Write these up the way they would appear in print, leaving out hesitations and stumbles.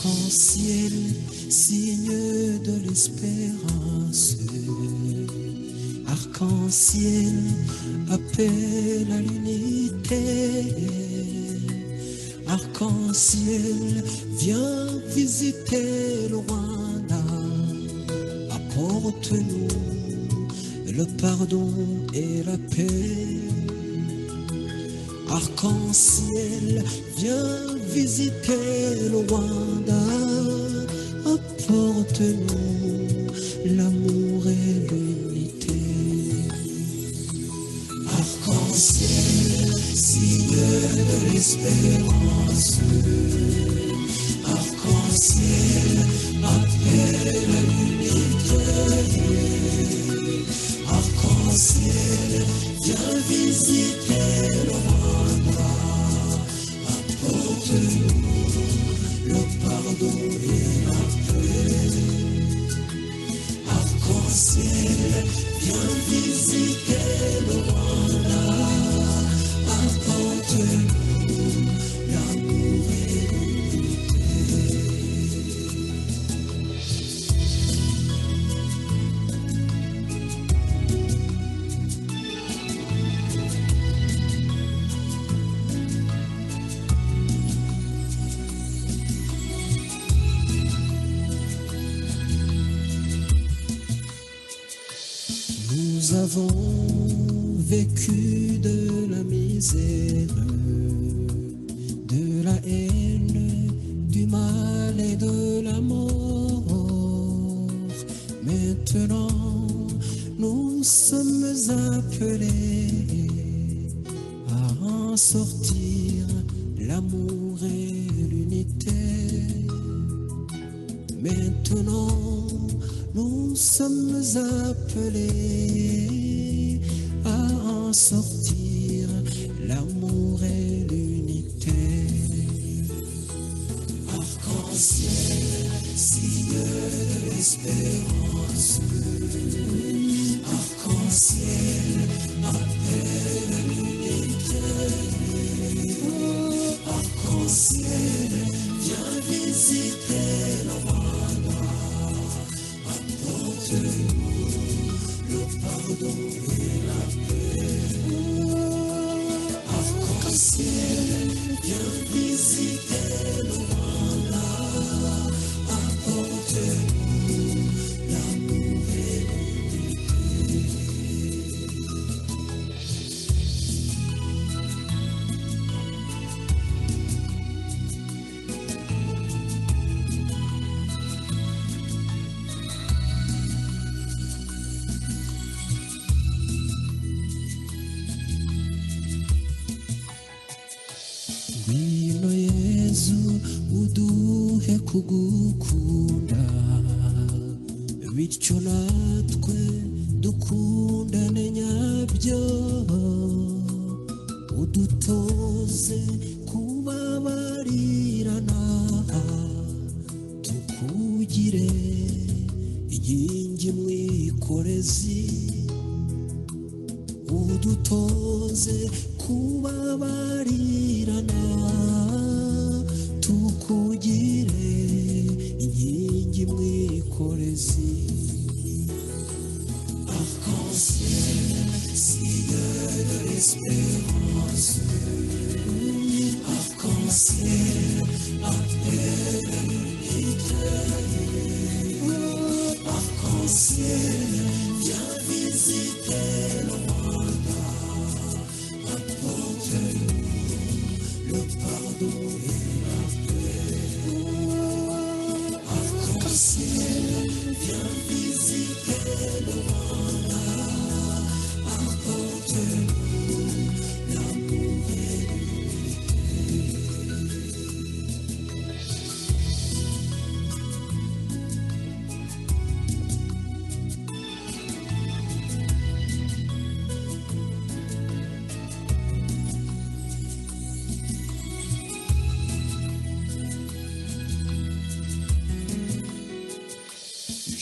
Arc-en-ciel, signe de l'espérance. Arc-en-ciel, appel à l'unité. Arc-en-ciel, viens visiter le Rwanda. Apporte-nous le pardon et la paix. Arc-en-ciel, viens visiter le Rwanda. Apporte-nous l'amour et l'unité. Arc-en-ciel, signe de l'espérance. Arc-en-ciel, appel à l'unité. Arc-en-ciel, viens visiter le Rwanda. Apporte-nous le pardon et la paix. Arc-en-ciel, viens visiter le Rwanda. Apporte-nous l'amour et l'unité. Nous avons vécu de la misère, de la haine, du mal et de la mort. Maintenant, nous sommes appelés à en sortir l'amour et l'unité. Maintenant, nous sommes appelés à en sortir l'amour et l'unité. Arc-en-ciel, signe de l'espérance. Arc-en-ciel, appel à l'unité. Arc-en-ciel, viens visiter le Rwanda. Apporte-nous le pardon et la paix. Arc-en-ciel, viens visiter le Rwanda. Apporte-nous l'amour et l'unité. Ngwino Yezu uduhe kugukunda, bityo natwe dukundane nyabyo. Udutoze kubabarirana, tukugire inkingi mwikorezi. Udutoze kubabarirana, tukugire inkingi mwikorezi. Arc-en-ciel, signe de l'espérance. Arc-en-ciel, appel à l'unité. Arc-en-ciel, viens visiter le Rwanda. Apporte-nous le pardon et la paix. Arc-en-ciel, viens visiter le Rwanda. Apporte-nous l'amour et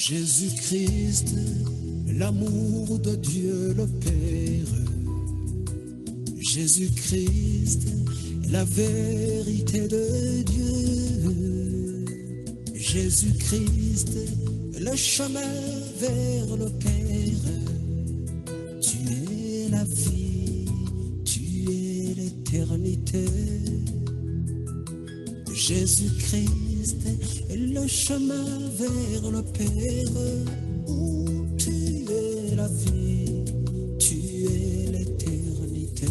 Jésus-Christ, l'amour de Dieu le Père. Jésus-Christ, la vérité de Dieu. Jésus-Christ, le chemin vers le Père. Tu es la vie, tu es l'éternité. Jésus-Christ, le chemin vers le Père. Oh, tu es la vie, tu es l'éternité.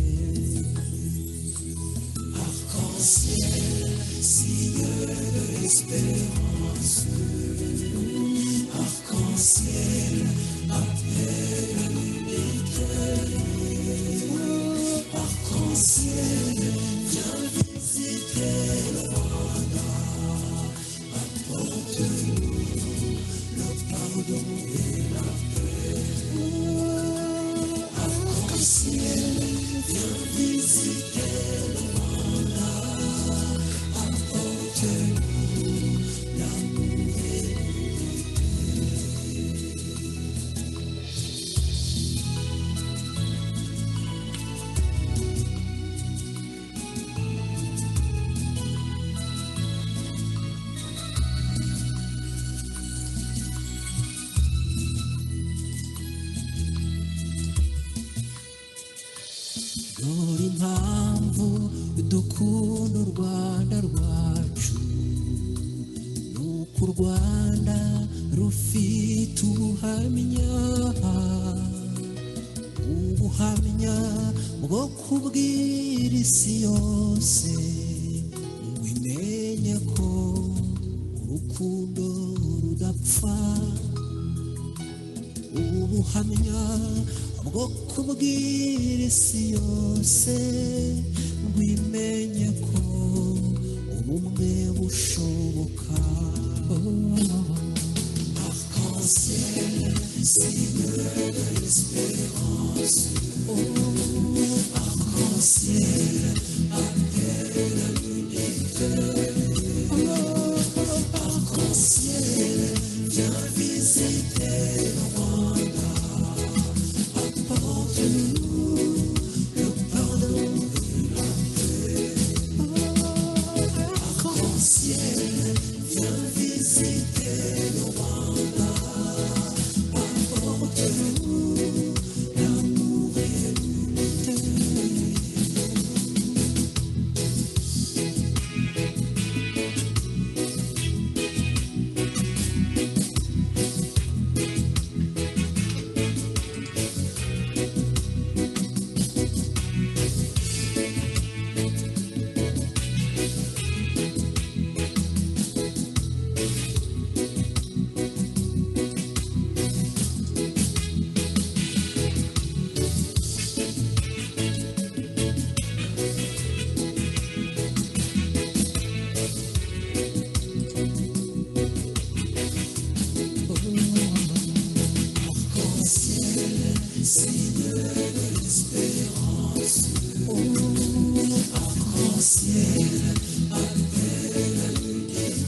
Arc-en-ciel, signe de l'espérance. Arc-en-ciel, appel à l'unité. Arc-en-ciel, viens visiter le Rwanda. Apporte-nous le pardon et la paix. Arc-en-ciel, viens visiter le Rwanda. Apporte-nous l'amour et dore impamvu dukunda u Rwanda rwacu, nuko u Rwanda rufite ubuhamya bwo kubwira isi yose ngo imenye ko urukundo rudapfa. Ubuhamya bwo kubwira isi yose ngo imenye ko ubumwe bushoboka. Arc-en-ciel, signe de l'espérance. Arc-en-ciel, appel à l'unité. Arc-en-ciel, viens visiter le Rwanda. Apporte-nous le pardon et la paix. Arc-en-ciel, viens visiter le Rwanda. Apporte-nous l'amour et l'unité. Signe de l'espérance. Arc-en-ciel, appel à l'unité.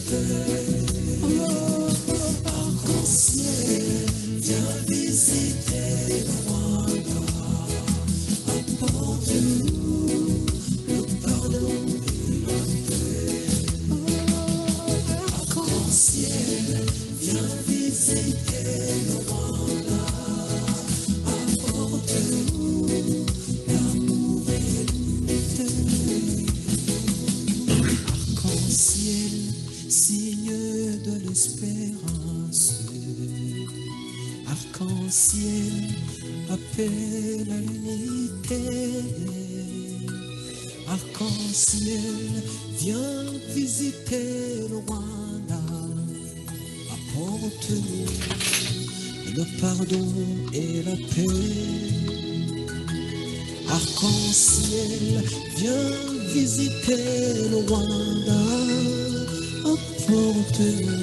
Arc-en-ciel, viens visiter le Rwanda. Apporte-nous le pardon et la paix. Arc-en-ciel, viens visiter le Rwanda. Apporte-nous l'amour et l'unité. Arc-en-ciel, signe de l'espérance. Arc-en-ciel, appel à l'unité. Arc-en-ciel, viens visiter le Rwanda. Apporte-nous le pardon et la paix. Arc-en-ciel, viens visiter le Rwanda. Apporte-nous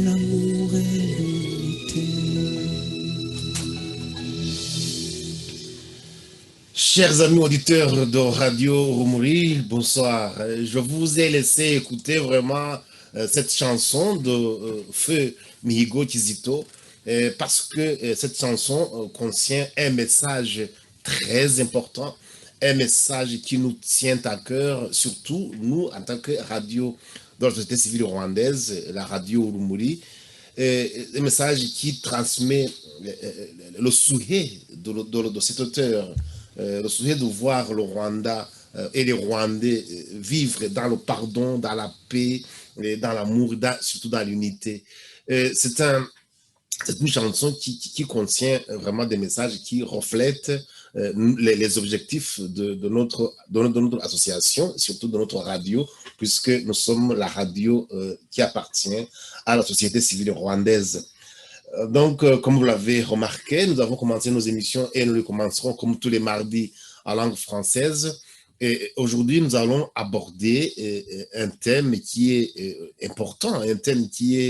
l'amour et l'unité. Chers amis auditeurs de Radio Rumuri, bonsoir. Je vous ai laissé écouter vraiment cette chanson de Feu Mihigo Kizito parce que cette chanson contient un message très important, un message qui nous tient à cœur, surtout nous en tant que Radio de la société civile rwandaise, la radio Urumuri, un message qui transmet le souhait de cet auteur, le souhait de voir le Rwanda et les Rwandais vivre dans le pardon, dans la paix, dans l'amour, surtout dans l'unité. C'est une chanson qui contient vraiment des messages qui reflètent les objectifs de notre association, surtout de notre radio, puisque nous sommes la radio qui appartient à la société civile rwandaise. Donc, comme vous l'avez remarqué, nous avons commencé nos émissions et nous les commencerons comme tous les mardis en langue française. Et aujourd'hui, nous allons aborder un thème qui est important, un thème qui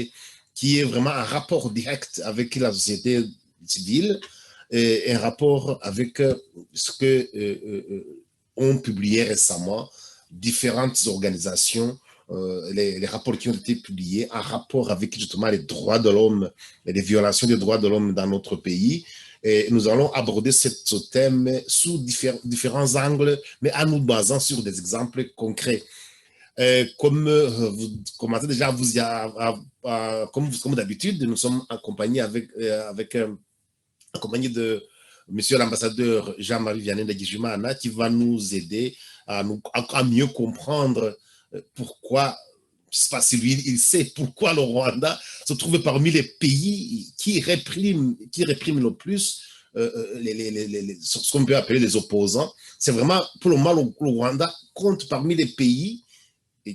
est vraiment un rapport direct avec la société civile et un rapport avec ce que ont publié récemment différentes organisations, les rapports qui ont été publiés en rapport avec justement les droits de l'homme et les violations des droits de l'homme dans notre pays. Et nous allons aborder ce thème sous différents angles, mais en nous basant sur des exemples concrets. Comme vous commencez déjà comme d'habitude, nous sommes accompagnés accompagnés de Monsieur l'ambassadeur Jean-Marie Vianney Ndagijimana qui va nous aider à mieux comprendre pourquoi, parce que lui, il sait pourquoi le Rwanda se trouve parmi les pays qui répriment le plus ce qu'on peut appeler les opposants. C'est vraiment, pour le moment, le Rwanda compte parmi les pays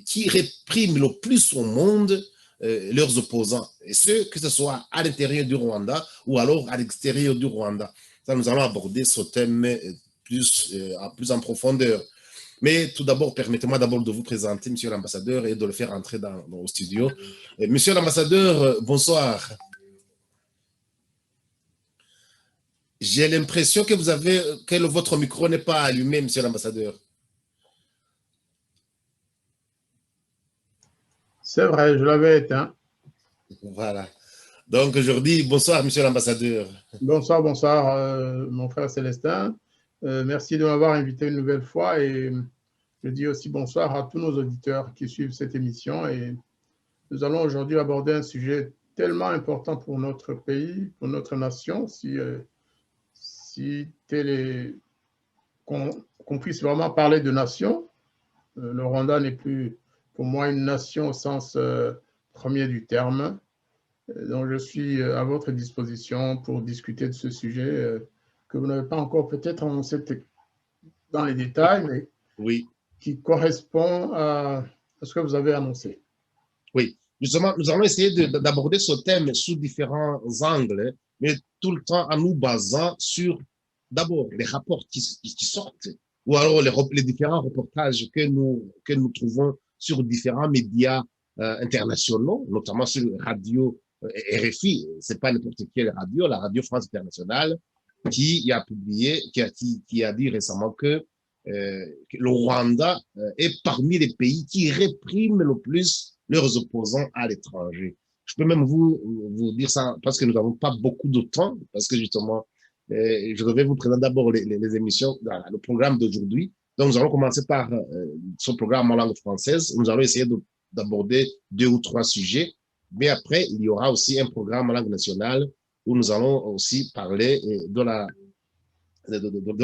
qui répriment le plus au monde leurs opposants, et ce, que ce soit à l'intérieur du Rwanda ou alors à l'extérieur du Rwanda. Ça, nous allons aborder ce thème plus en profondeur. Mais tout d'abord, permettez-moi d'abord de vous présenter, Monsieur l'ambassadeur, et de le faire entrer dans le studio. Monsieur l'ambassadeur, bonsoir. J'ai l'impression que votre micro n'est pas allumé, Monsieur l'ambassadeur. C'est vrai, je l'avais éteint. Voilà. Donc aujourd'hui, bonsoir, Monsieur l'ambassadeur. Bonsoir, bonsoir, mon frère Célestin. Merci de m'avoir invité une nouvelle fois et je dis aussi bonsoir à tous nos auditeurs qui suivent cette émission. Et nous allons aujourd'hui aborder un sujet tellement important pour notre pays, pour notre nation, si tel est qu'on puisse vraiment parler de nation. Le Rwanda n'est plus pour moi une nation au sens premier du terme. Donc, je suis à votre disposition pour discuter de ce sujet que vous n'avez pas encore peut-être annoncé dans les détails, mais oui, qui correspond à ce que vous avez annoncé. Oui, justement, nous allons essayer d'aborder ce thème sous différents angles, mais tout le temps en nous basant sur d'abord les rapports qui sortent, ou alors les différents reportages que nous trouvons sur différents médias internationaux, notamment sur radio RFI, c'est pas n'importe quelle radio, la radio France Internationale, qui a publié, qui a dit récemment que le Rwanda est parmi les pays qui répriment le plus leurs opposants à l'étranger. Je peux même vous dire ça parce que nous n'avons pas beaucoup de temps, parce que justement, je vais vous présenter d'abord les émissions, le programme d'aujourd'hui. Donc, nous allons commencer par ce programme en langue française. Nous allons essayer d'aborder 2 ou 3 sujets. Mais après, il y aura aussi un programme en langue nationale où nous allons aussi parler de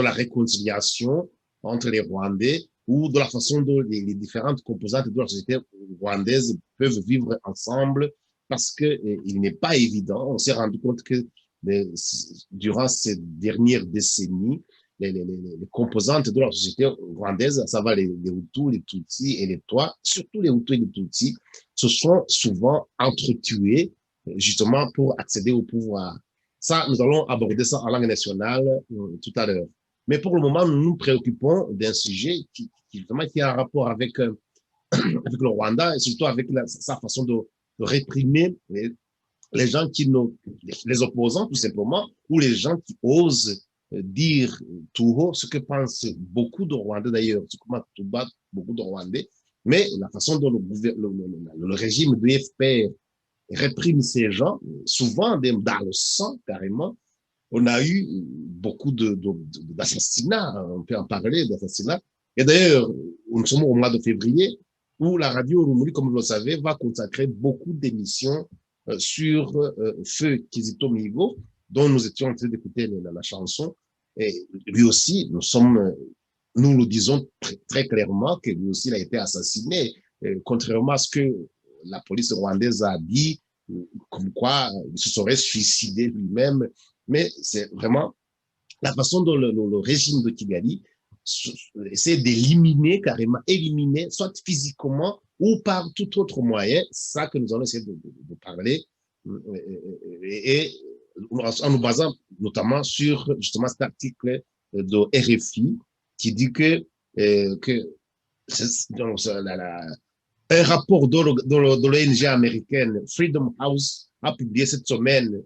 la réconciliation entre les Rwandais ou de la façon dont les différentes composantes de la société rwandaise peuvent vivre ensemble parce que il n'est pas évident. On s'est rendu compte que durant ces dernières décennies, les composantes de la société rwandaise, à savoir les Hutus, les Tutsis et les Twa, surtout les Hutus et les Tutsis, se sont souvent entretués justement pour accéder au pouvoir. Ça, nous allons aborder ça en langue nationale tout à l'heure. Mais pour le moment, nous nous préoccupons d'un sujet qui a un rapport avec avec le Rwanda et surtout avec sa façon de réprimer les gens les opposants tout simplement, ou les gens qui osent dire tout haut ce que pensent beaucoup de Rwandais d'ailleurs, ce comment tout battre beaucoup de Rwandais, mais la façon dont le régime de l'FPR réprime ces gens, souvent dans le sang carrément. On a eu beaucoup d'assassinats, on peut en parler d'assassinats. Et d'ailleurs, nous sommes au mois de février, où la radio Rumuri, comme vous le savez, va consacrer beaucoup d'émissions sur Feu Kizito Mihigo, dont nous étions en train d'écouter la chanson. Et lui aussi, nous le disons très clairement que lui aussi il a été assassiné, contrairement à ce que la police rwandaise a dit, comme quoi il se serait suicidé lui-même. Mais c'est vraiment la façon dont le régime de Kigali essaie d'éliminer, carrément éliminer, soit physiquement ou par tout autre moyen, ça que nous allons essayer de parler, et en nous basant notamment sur justement cet article de RFI qui dit que donc, un rapport de l'ONG américaine Freedom House a publié cette semaine,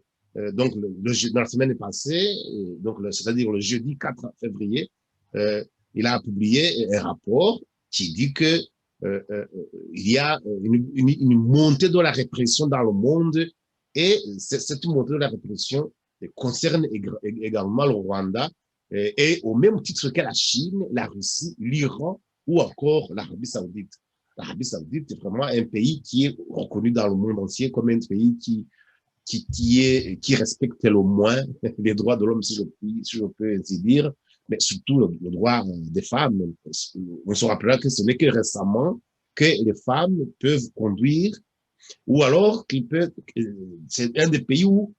donc dans la semaine passée, donc c'est-à-dire le jeudi 4 février, il a publié un rapport qui dit que il y a une montée de la répression dans le monde, et cette montée de la répression concerne également le Rwanda, et au même titre que la Chine, la Russie, l'Iran ou encore l'Arabie Saoudite. L'Arabie Saoudite est vraiment un pays qui est reconnu dans le monde entier comme un pays qui respecte le moins les droits de l'homme, si je peux ainsi dire, mais surtout le droit des femmes. On se rappellera que ce n'est que récemment que les femmes peuvent conduire, ou alors c'est un des pays où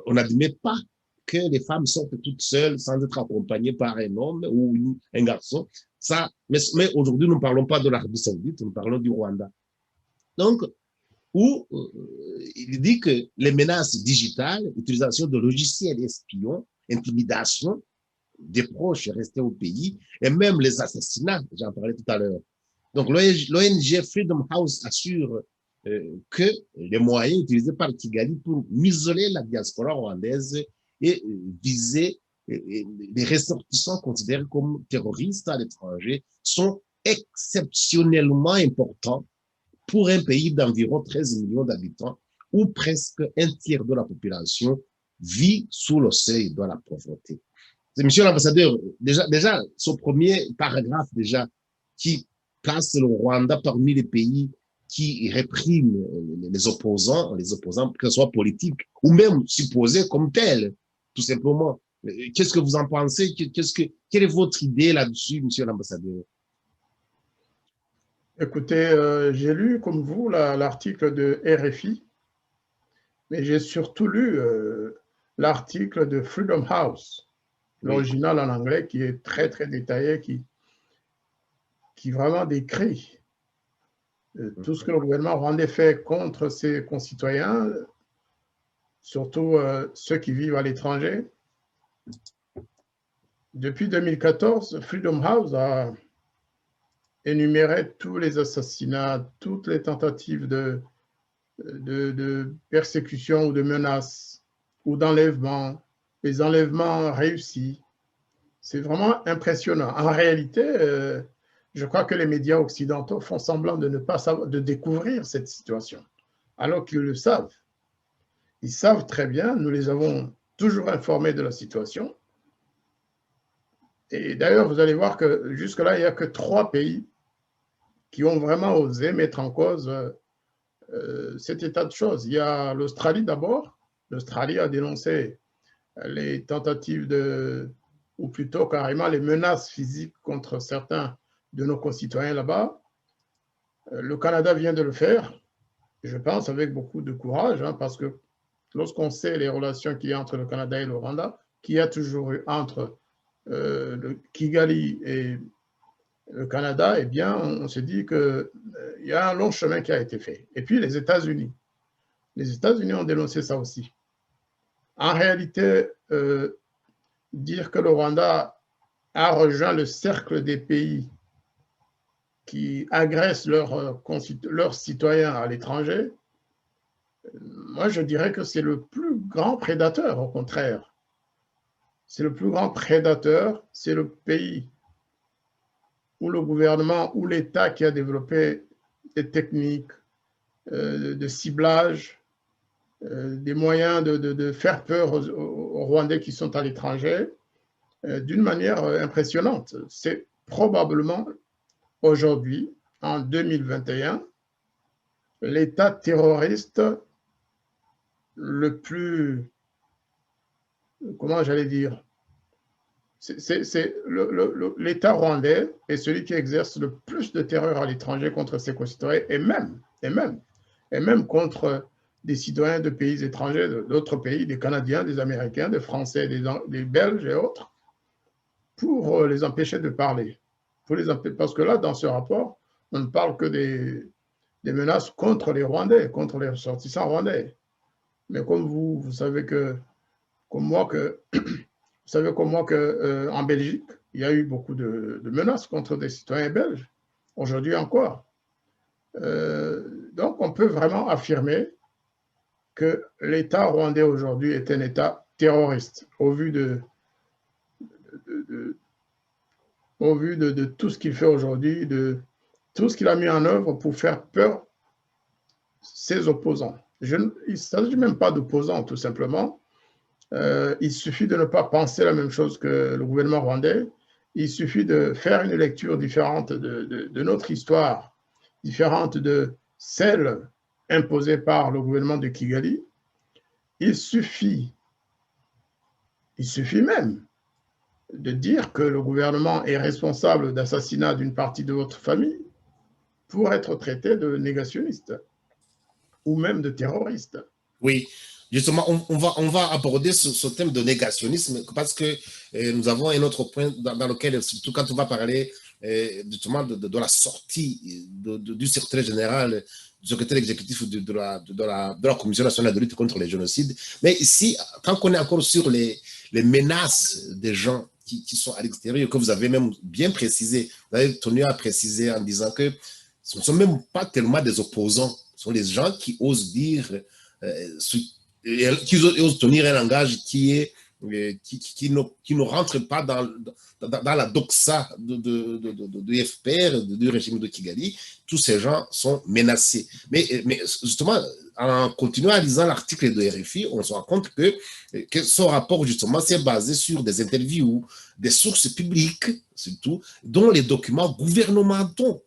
on n'admet pas que les femmes sortent toutes seules sans être accompagnées par un homme ou un garçon. Ça, mais aujourd'hui, nous ne parlons pas de l'Arabie Saoudite, nous parlons du Rwanda. Donc, où il dit que les menaces digitales, utilisation de logiciels espions, intimidation des proches restés au pays, et même les assassinats, j'en parlais tout à l'heure. Donc, l'ONG Freedom House assure que les moyens utilisés par Kigali pour museler la diaspora rwandaise et viser les ressortissants considérés comme terroristes à l'étranger sont exceptionnellement importants pour un pays d'environ 13 millions d'habitants, où presque un tiers de la population vit sous le seuil de la pauvreté. Monsieur l'ambassadeur, déjà, ce premier paragraphe déjà qui place le Rwanda parmi les pays qui répriment les opposants, que ce soit politiques ou même supposés comme tels, tout simplement. Qu'est-ce que vous en pensez? Quelle est votre idée là-dessus, monsieur l'ambassadeur? Écoutez, j'ai lu comme vous l'article de RFI, mais j'ai surtout lu l'article de Freedom House, l'original en anglais, qui est très très détaillé, qui vraiment décrit tout ce que le gouvernement rwandais fait contre ses concitoyens, surtout ceux qui vivent à l'étranger. Depuis 2014, Freedom House a énuméré tous les assassinats, toutes les tentatives de persécution ou de menaces ou d'enlèvement, les enlèvements réussis. C'est vraiment impressionnant. En réalité, je crois que les médias occidentaux font semblant de ne pas savoir, de découvrir cette situation, alors qu'ils le savent. Ils savent très bien, nous les avons toujours informés de la situation. Et d'ailleurs, vous allez voir que jusque-là, il n'y a que 3 pays qui ont vraiment osé mettre en cause cet état de choses. Il y a l'Australie d'abord. L'Australie a dénoncé les tentatives ou plutôt carrément les menaces physiques contre certains de nos concitoyens là-bas. Le Canada vient de le faire, je pense, avec beaucoup de courage, hein, parce que lorsqu'on sait les relations qu'il y a entre le Canada et le Rwanda, qu'il y a toujours eu entre le Kigali et le Canada, eh bien, on se dit qu'il y a un long chemin qui a été fait. Et puis les États-Unis. Les États-Unis ont dénoncé ça aussi. En réalité, dire que le Rwanda a rejoint le cercle des pays qui agressent leurs citoyens à l'étranger, moi je dirais que c'est le plus grand prédateur, au contraire. C'est le plus grand prédateur, c'est le pays où le gouvernement ou l'État qui a développé des techniques de ciblage, des moyens de faire peur aux Rwandais qui sont à l'étranger d'une manière impressionnante. C'est probablement aujourd'hui, en 2021 l'État terroriste le plus, comment j'allais dire, l'État rwandais est celui qui exerce le plus de terreur à l'étranger contre ses concitoyens et même contre des citoyens de pays étrangers, d'autres pays, des Canadiens, des Américains, des Français, des Belges et autres, pour les empêcher de parler. Parce que là, dans ce rapport, on ne parle que des menaces contre les Rwandais, contre les ressortissants rwandais. Mais comme vous savez comme moi qu'en Belgique, il y a eu beaucoup de menaces contre des citoyens belges, aujourd'hui encore. Donc, on peut vraiment affirmer que l'État rwandais aujourd'hui est un État terroriste, au vu de tout ce qu'il fait aujourd'hui, de tout ce qu'il a mis en œuvre pour faire peur ses opposants. Il ne s'agit même pas d'opposants, tout simplement. Il suffit de ne pas penser la même chose que le gouvernement rwandais. Il suffit de faire une lecture différente de notre histoire, différente de celle imposée par le gouvernement de Kigali. Il suffit même de dire que le gouvernement est responsable d'assassinat d'une partie de votre famille pour être traité de négationniste ou même de terroriste. Oui, justement, on va aborder ce thème de négationnisme parce que nous avons un autre point dans lequel, surtout quand on va parler justement de la sortie du secrétaire général, du secrétaire exécutif de la Commission nationale de lutte contre les génocides. Mais ici, quand on est encore sur les menaces des gens qui sont à l'extérieur, que vous avez même bien précisé, vous avez tenu à préciser en disant que ce ne sont même pas tellement des opposants, ce sont les gens qui osent dire, qui osent tenir un langage qui ne rentre pas dans la doxa de FPR, du régime de Kigali. Tous ces gens sont menacés. Mais justement, en continuant à lire l'article de RFI, on se rend compte que son rapport, justement, s'est basé sur des interviews, des sources publiques, surtout, dont les documents gouvernementaux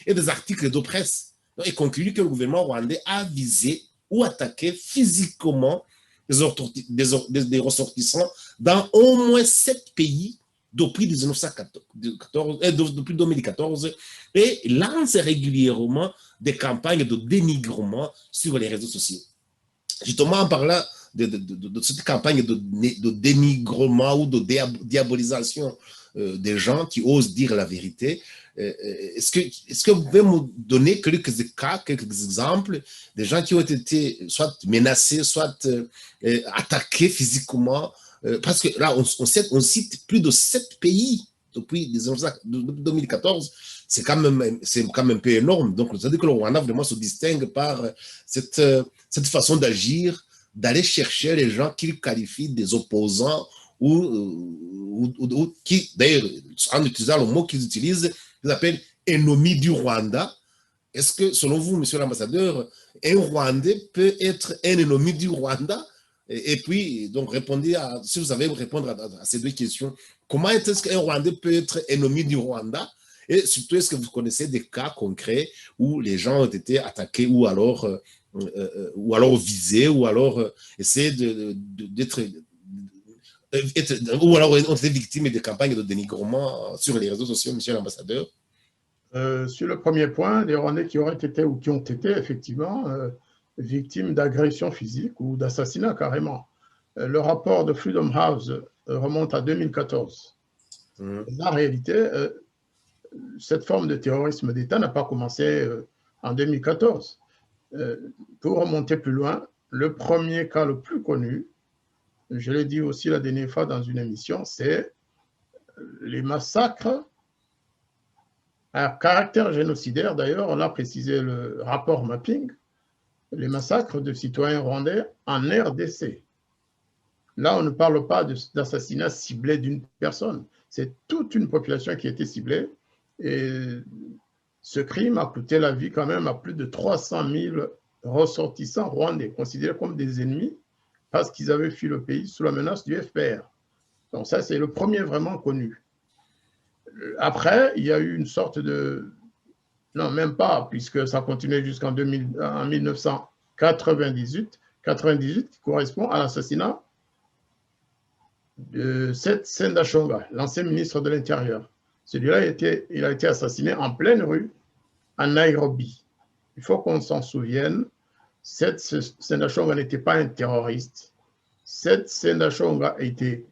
et des articles de presse. Donc, il conclut que le gouvernement rwandais a visé ou attaqué physiquement des ressortissants dans au moins 7 pays depuis 2014 et lance régulièrement des campagnes de dénigrement sur les réseaux sociaux. Justement, en parlant de cette campagne de dénigrement ou de diabolisation des gens qui osent dire la vérité, est-ce que vous pouvez me donner quelques cas, quelques exemples des gens qui ont été soit menacés, soit attaqués physiquement? Parce que là, on cite plus de 7 pays depuis 2014. C'est quand même un peu énorme. Donc, ça veut dire que le Rwanda vraiment se distingue par cette façon d'agir, d'aller chercher les gens qu'il qualifie des opposants ou qui, d'ailleurs, en utilisant le mot qu'ils utilisent, ils appellent ennemis du Rwanda. Est-ce que, selon vous, monsieur l'ambassadeur, un Rwandais peut être un ennemi du Rwanda? Et puis, donc, si vous savez répondre à ces deux questions, comment est-ce qu'un Rwandais peut être ennemi du Rwanda? Et surtout, est-ce que vous connaissez des cas concrets où les gens ont été attaqués ou alors visés, ou alors essayé d'être ou alors ont été victimes de campagnes de dénigrement sur les réseaux sociaux, monsieur l'ambassadeur? Sur le premier point, les Rwandais qui auraient été ou qui ont été effectivement victimes d'agressions physiques ou d'assassinats carrément. Le rapport de Freedom House remonte à 2014. La réalité, cette forme de terrorisme d'État n'a pas commencé en 2014. Pour remonter plus loin, le premier cas le plus connu, je l'ai dit aussi la dernière fois dans une émission, c'est les massacres à caractère génocidaire. D'ailleurs, on a précisé le rapport mapping, les massacres de citoyens rwandais en RDC. Là, on ne parle pas d'assassinat ciblé d'une personne. C'est toute une population qui a été ciblée. Et ce crime a coûté la vie quand même à plus de 300 000 ressortissants rwandais, considérés comme des ennemis parce qu'ils avaient fui le pays sous la menace du FPR. Donc ça, c'est le premier vraiment connu. Après, il y a eu une sorte de Non, même pas, puisque ça continuait jusqu'en 1998, 98, qui correspond à l'assassinat de Seth Sendashonga, l'ancien ministre de l'Intérieur. Celui-là, il a été assassiné en pleine rue à Nairobi. Il faut qu'on s'en souvienne. Seth Sendashonga n'était pas un terroriste. Seth Sendashonga était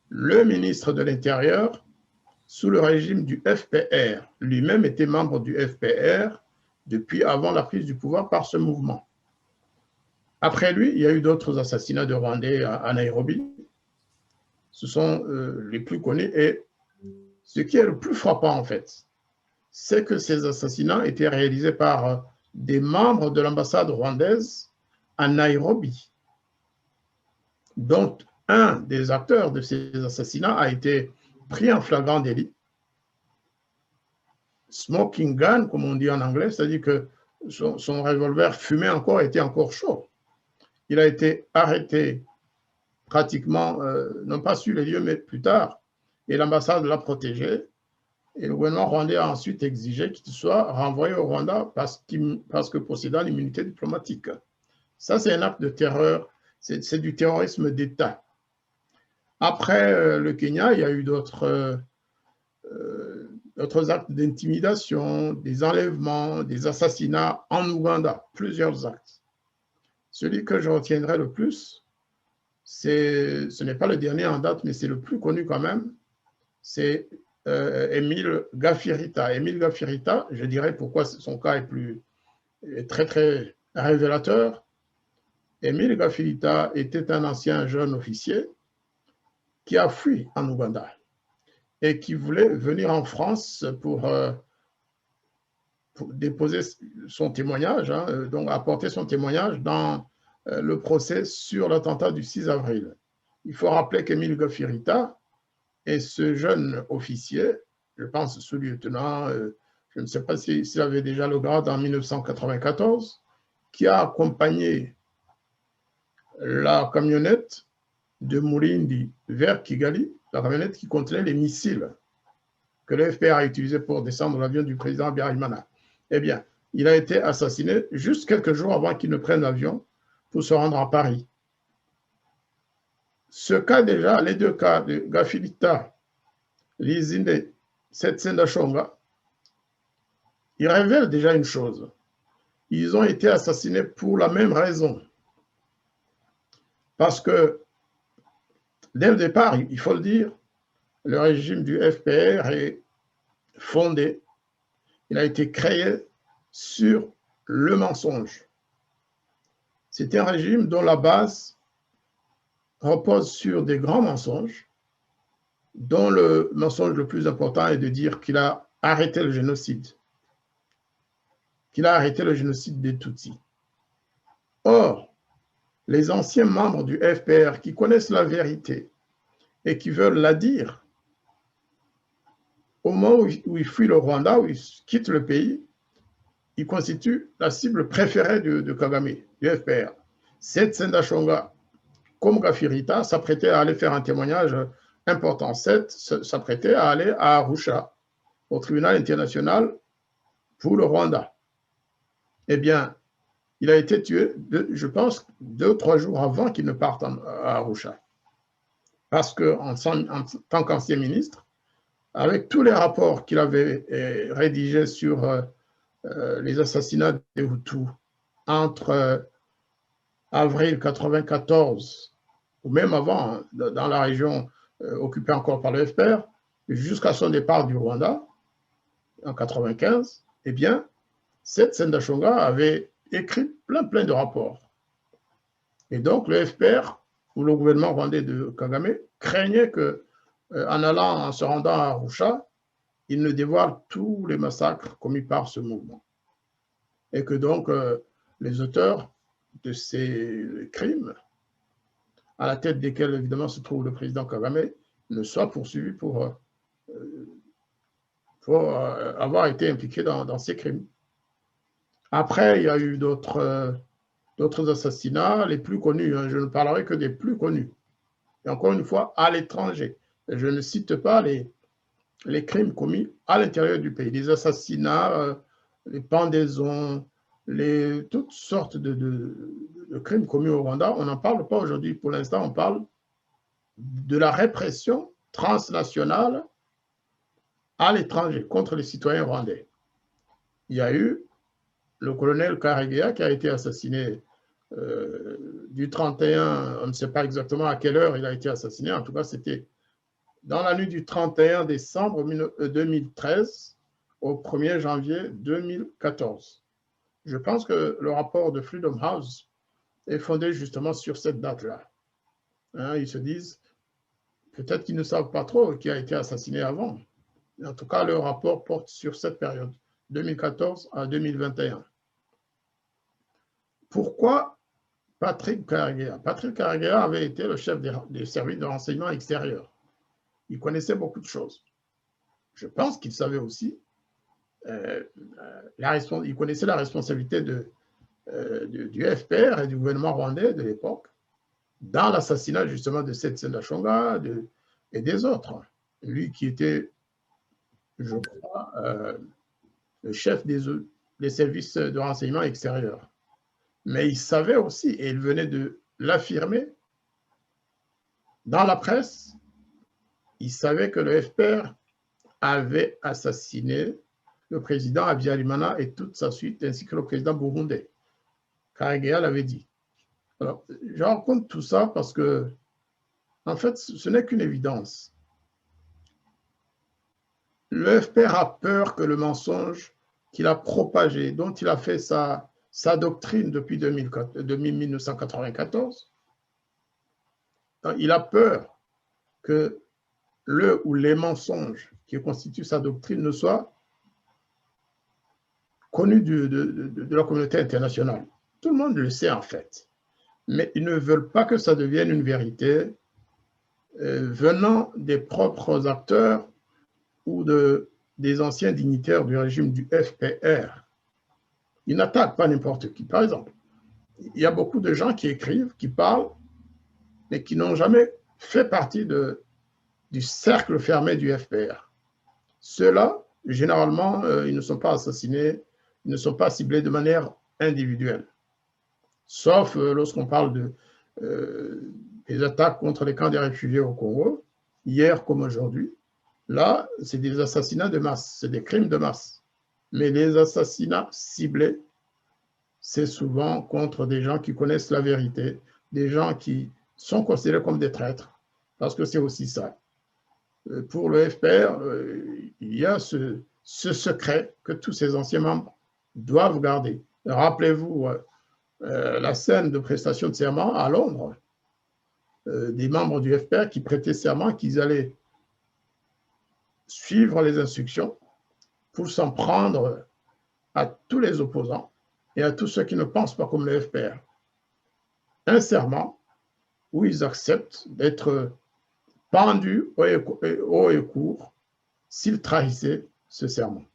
le ministre de l'Intérieur sous le régime du FPR. Lui-même était membre du FPR depuis avant la prise du pouvoir par ce mouvement. Après lui, il y a eu d'autres assassinats de Rwandais à Nairobi. Ce sont les plus connus. Et ce qui est le plus frappant, en fait, c'est que ces assassinats étaient réalisés par des membres de l'ambassade rwandaise à Nairobi, dont un des acteurs de ces assassinats a été pris en flagrant délit. Smoking gun, comme on dit en anglais, c'est-à-dire que son revolver fumait encore, était encore chaud. Il a été arrêté pratiquement, non pas sur les lieux, mais plus tard, et l'ambassade l'a protégé. Et le gouvernement rwandais a ensuite exigé qu'il soit renvoyé au Rwanda parce que possédant l'immunité diplomatique. Ça, c'est un acte de terreur, c'est du terrorisme d'État. Après le Kenya, il y a eu d'autres actes d'intimidation, des enlèvements, des assassinats en Ouganda, plusieurs actes. Celui que je retiendrai le plus, ce n'est pas le dernier en date, mais c'est le plus connu quand même, c'est Émile Gafirita. Émile Gafirita, je dirais pourquoi son cas est très, très révélateur. Émile Gafirita était un ancien jeune officier qui a fui en Ouganda et qui voulait venir en France pour déposer son témoignage, donc apporter son témoignage dans le procès sur l'attentat du 6 avril. Il faut rappeler qu'Émile Gafirita est ce jeune officier, je pense sous-lieutenant, je ne sais pas s'il avait déjà le grade en 1994, qui a accompagné la camionnette de Murindi vers Kigali, la camionnette qui contenait les missiles que le FPR a utilisés pour descendre l'avion du président Habyarimana. Eh bien, il a été assassiné juste quelques jours avant qu'il ne prenne l'avion pour se rendre à Paris. Ce cas déjà, les deux cas de Gafirita, Lizinde, Seth Sendashonga, ils révèlent déjà une chose. Ils ont été assassinés pour la même raison. Parce que, dès le départ, il faut le dire, le régime du FPR est fondé, il a été créé sur le mensonge. C'est un régime dont la base repose sur des grands mensonges, dont le mensonge le plus important est de dire qu'il a arrêté le génocide, des Tutsis. Or, les anciens membres du FPR qui connaissent la vérité et qui veulent la dire, au moment où ils fuient le Rwanda, où ils quittent le pays, ils constituent la cible préférée de Kagame, du FPR. Seth Sendashonga, comme Gafirita, s'apprêtait à aller faire un témoignage important. Seth s'apprêtait à aller à Arusha, au tribunal international pour le Rwanda. Eh bien, il a été tué, je pense, 2 ou 3 jours avant qu'il ne parte à Arusha. Parce qu'en tant qu'ancien ministre, avec tous les rapports qu'il avait rédigés sur les assassinats des Hutus entre avril 1994, ou même avant, dans la région occupée encore par le FPR, jusqu'à son départ du Rwanda, en 1995, eh bien, Seth Sendashonga avait écrit plein de rapports. Et donc, le FPR, ou le gouvernement rwandais de Kagame, craignait que, en se rendant à Arusha, il ne dévoile tous les massacres commis par ce mouvement. Et que donc, les auteurs de ces crimes, à la tête desquels évidemment se trouve le président Kagame, ne soient poursuivis pour avoir été impliqués dans ces crimes. Après, il y a eu d'autres assassinats, les plus connus, je ne parlerai que des plus connus. Et encore une fois, à l'étranger. Je ne cite pas les crimes commis à l'intérieur du pays, des assassinats les pendaisons, toutes sortes de crimes commis au Rwanda. On n'en parle pas aujourd'hui. Pour l'instant, on parle de la répression transnationale à l'étranger contre les citoyens rwandais. Il y a eu le colonel Karegeya qui a été assassiné du 31, on ne sait pas exactement à quelle heure il a été assassiné, en tout cas c'était dans la nuit du 31 décembre 2013 au 1er janvier 2014. Je pense que le rapport de Freedom House est fondé justement sur cette date-là. Hein, ils se disent, peut-être qu'ils ne savent pas trop qui a été assassiné avant. En tout cas, le rapport porte sur cette période, 2014 à 2021. Pourquoi Patrick Karegeya? Patrick Karegeya avait été le chef des services de renseignement extérieur. Il connaissait beaucoup de choses. Je pense qu'il savait aussi, il connaissait la responsabilité du FPR et du gouvernement rwandais de l'époque dans l'assassinat justement de Seth Sendashonga et des autres. Lui qui était, je crois, le chef des services de renseignement extérieur. Mais il savait aussi, et il venait de l'affirmer dans la presse, il savait que le FPR avait assassiné le président Habyarimana et toute sa suite, ainsi que le président burundais. Karegeya l'avait dit. Alors, je raconte tout ça parce que, en fait, ce n'est qu'une évidence. Le FPR a peur que le mensonge qu'il a propagé, dont il a fait sa doctrine depuis 1994, il a peur que le ou les mensonges qui constituent sa doctrine ne soient connus de la communauté internationale. Tout le monde le sait en fait, mais ils ne veulent pas que ça devienne une vérité venant des propres acteurs ou des anciens dignitaires du régime du FPR. Ils n'attaquent pas n'importe qui. Par exemple, il y a beaucoup de gens qui écrivent, qui parlent, mais qui n'ont jamais fait partie du cercle fermé du FPR. Ceux-là, généralement, ils ne sont pas assassinés, ils ne sont pas ciblés de manière individuelle. Sauf lorsqu'on parle des attaques contre les camps des réfugiés au Congo, hier comme aujourd'hui. Là, c'est des assassinats de masse, c'est des crimes de masse. Mais les assassinats ciblés, c'est souvent contre des gens qui connaissent la vérité, des gens qui sont considérés comme des traîtres, parce que c'est aussi ça. Pour le FPR, il y a ce secret que tous ces anciens membres doivent garder. Rappelez-vous la scène de prestation de serment à Londres, des membres du FPR qui prêtaient serment qu'ils allaient suivre les instructions pour s'en prendre à tous les opposants et à tous ceux qui ne pensent pas comme le FPR. Un serment où ils acceptent d'être pendus haut et court s'ils trahissaient ce serment.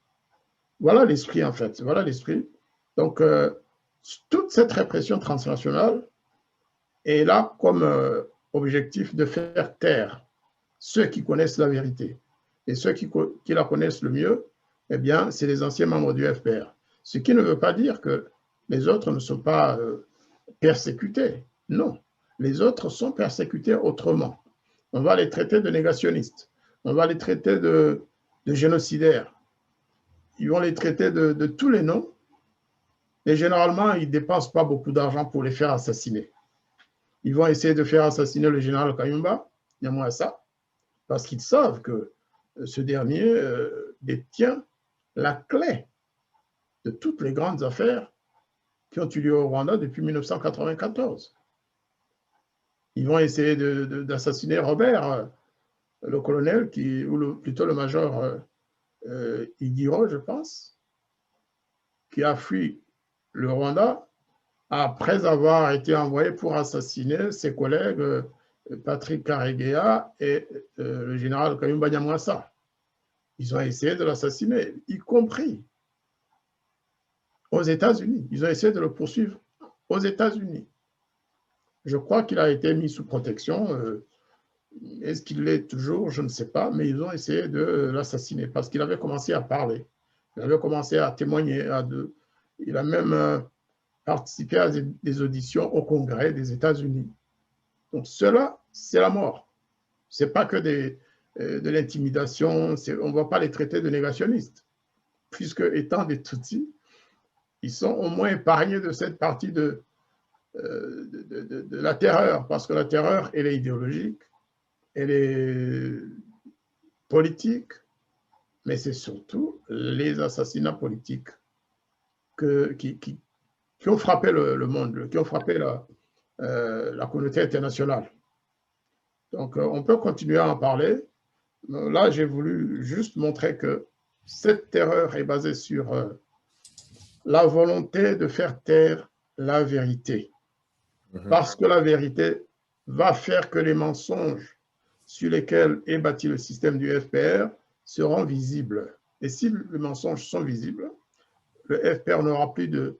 Voilà l'esprit en fait, voilà l'esprit. Donc, toute cette répression transnationale est là comme objectif de faire taire ceux qui connaissent la vérité. Et ceux qui la connaissent le mieux, eh bien, c'est les anciens membres du FPR. Ce qui ne veut pas dire que les autres ne sont pas persécutés. Non, les autres sont persécutés autrement. On va les traiter de négationnistes. On va les traiter de génocidaires. Ils vont les traiter de tous les noms. Et généralement, ils ne dépensent pas beaucoup d'argent pour les faire assassiner. Ils vont essayer de faire assassiner le général Kayumba, il y a moins ça, parce qu'ils savent que ce dernier détient la clé de toutes les grandes affaires qui ont eu lieu au Rwanda depuis 1994. Ils vont essayer d'assassiner Robert, le colonel, plutôt le major Igiro, je pense, qui a fui le Rwanda après avoir été envoyé pour assassiner ses collègues Patrick Karegeya et le général Kayumba Nyamwasa. Ils ont essayé de l'assassiner, y compris aux États-Unis. Ils ont essayé de le poursuivre aux États-Unis. Je crois qu'il a été mis sous protection. Est-ce qu'il l'est toujours? Je ne sais pas, mais ils ont essayé de l'assassiner parce qu'il avait commencé à parler. Il avait commencé à témoigner. Il a même participé à des auditions au Congrès des États-Unis. Donc cela, c'est la mort. Ce n'est pas que de l'intimidation, on ne va pas les traiter de négationnistes, puisque étant des Tutsis, ils sont au moins épargnés de cette partie de la terreur, parce que la terreur, elle est idéologique, elle est politique, mais c'est surtout les assassinats politiques qui ont frappé le monde, qui ont frappé la communauté internationale. Donc, on peut continuer à en parler. Là, j'ai voulu juste montrer que cette terreur est basée sur la volonté de faire taire la vérité. Parce que la vérité va faire que les mensonges sur lesquels est bâti le système du FPR seront visibles. Et si les mensonges sont visibles, le FPR n'aura plus de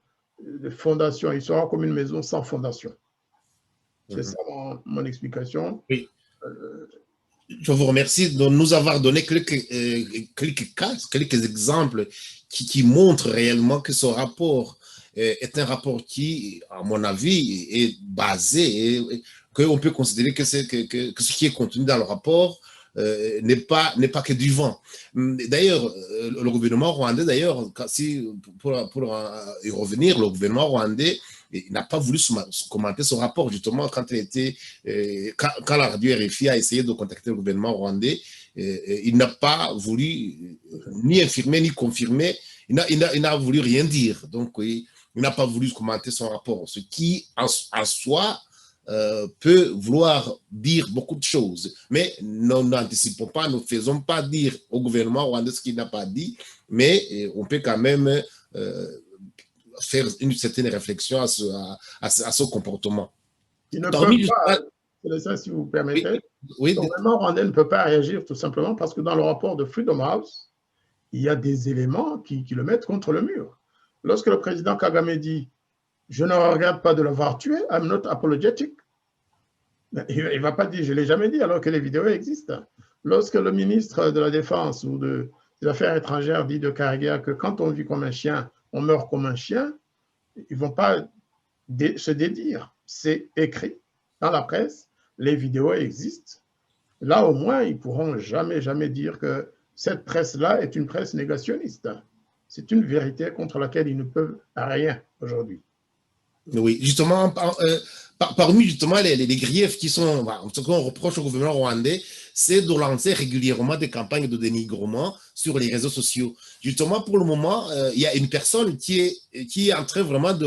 fondation. Il sera comme une maison sans fondation. C'est ça mon explication. Oui. Je vous remercie de nous avoir donné quelques cas, quelques exemples qui montrent réellement que ce rapport est un rapport qui, à mon avis, est basé et qu'on peut considérer que ce qui est contenu dans le rapport n'est pas que du vent. D'ailleurs, le gouvernement rwandais, d'ailleurs, pour y revenir, le gouvernement rwandais n'a pas voulu commenter ce rapport, justement, quand la radio RFI a essayé de contacter le gouvernement rwandais, il n'a pas voulu ni infirmer, ni confirmer, il n'a voulu rien dire. Donc, oui, il n'a pas voulu commenter son rapport, ce qui, en soi, peut vouloir dire beaucoup de choses. Mais nous n'anticipons pas, nous ne faisons pas dire au gouvernement rwandais ce qu'il n'a pas dit, mais on peut quand même faire une certaine réflexion à ce comportement. Il ne peut pas, c'est ça, si vous permettez, le gouvernement rwandais ne peut pas réagir tout simplement parce que dans le rapport de Freedom House, il y a des éléments qui le mettent contre le mur. Lorsque le président Kagame dit « Je ne regrette pas de l'avoir tué, I'm not apologetic », il ne va pas dire « Je ne l'ai jamais dit » alors que les vidéos existent. Lorsque le ministre de la Défense ou des Affaires étrangères dit de Karegeya que quand on vit comme un chien, on meurt comme un chien, ils ne vont pas se dédire. C'est écrit dans la presse, les vidéos existent. Là, au moins, ils ne pourront jamais dire que cette presse-là est une presse négationniste. C'est une vérité contre laquelle ils ne peuvent rien aujourd'hui. Oui, justement, parmi justement les griefs qui sont, ce qu'on reproche au gouvernement rwandais, c'est de lancer régulièrement des campagnes de dénigrement sur les réseaux sociaux. Justement, pour le moment, il y a une personne qui est en train vraiment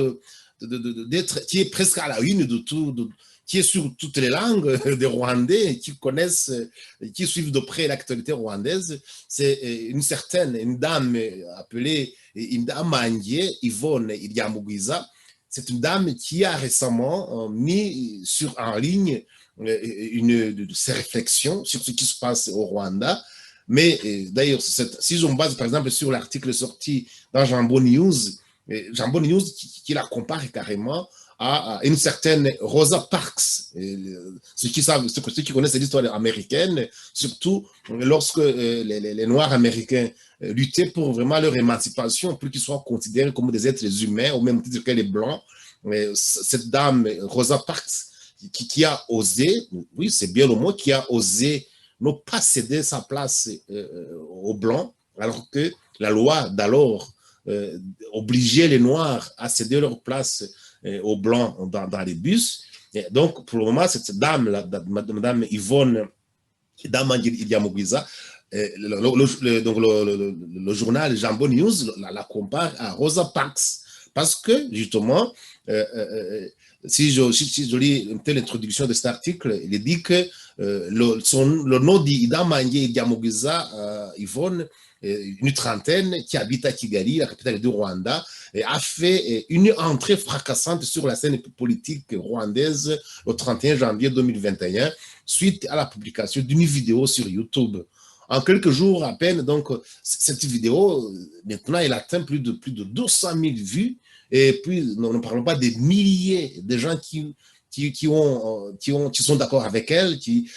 d'être, qui est presque à la une de tout, qui est sur toutes les langues des Rwandais, qui suivent de près l'actualité rwandaise. C'est une dame appelée Indamangye Yvonne Ilyamugwiza. C'est une dame qui a récemment mis en ligne ses réflexions sur ce qui se passe au Rwanda. Mais d'ailleurs, si on base par exemple sur l'article sorti dans Jambo News qui la compare carrément à une certaine Rosa Parks. Ceux qui connaissent l'histoire américaine, surtout lorsque les Noirs américains luttaient pour vraiment leur émancipation, pour qu'ils soient considérés comme des êtres humains, au même titre que les Blancs. Cette dame, Rosa Parks, qui a osé, oui, c'est bien le mot, qui a osé ne pas céder sa place aux Blancs, alors que la loi d'alors obligeait les Noirs à céder leur place aux Blancs dans les bus. Et donc, pour le moment, cette dame, Madame Yvonne Ilyamugwiza, le journal Jambo News la compare à Rosa Parks, parce que, justement, si je lis une telle introduction de cet article, il dit que le nom d'Indamangye Ilyamugwiza, Yvonne, une trentaine, qui habite à Kigali, la capitale du Rwanda, a fait une entrée fracassante sur la scène politique rwandaise le 31 janvier 2021, suite à la publication d'une vidéo sur YouTube. En quelques jours à peine, donc, cette vidéo, maintenant, elle atteint plus de 200 000 vues. Et puis, nous ne parlons pas des milliers de gens qui qui sont d'accord avec elle, qui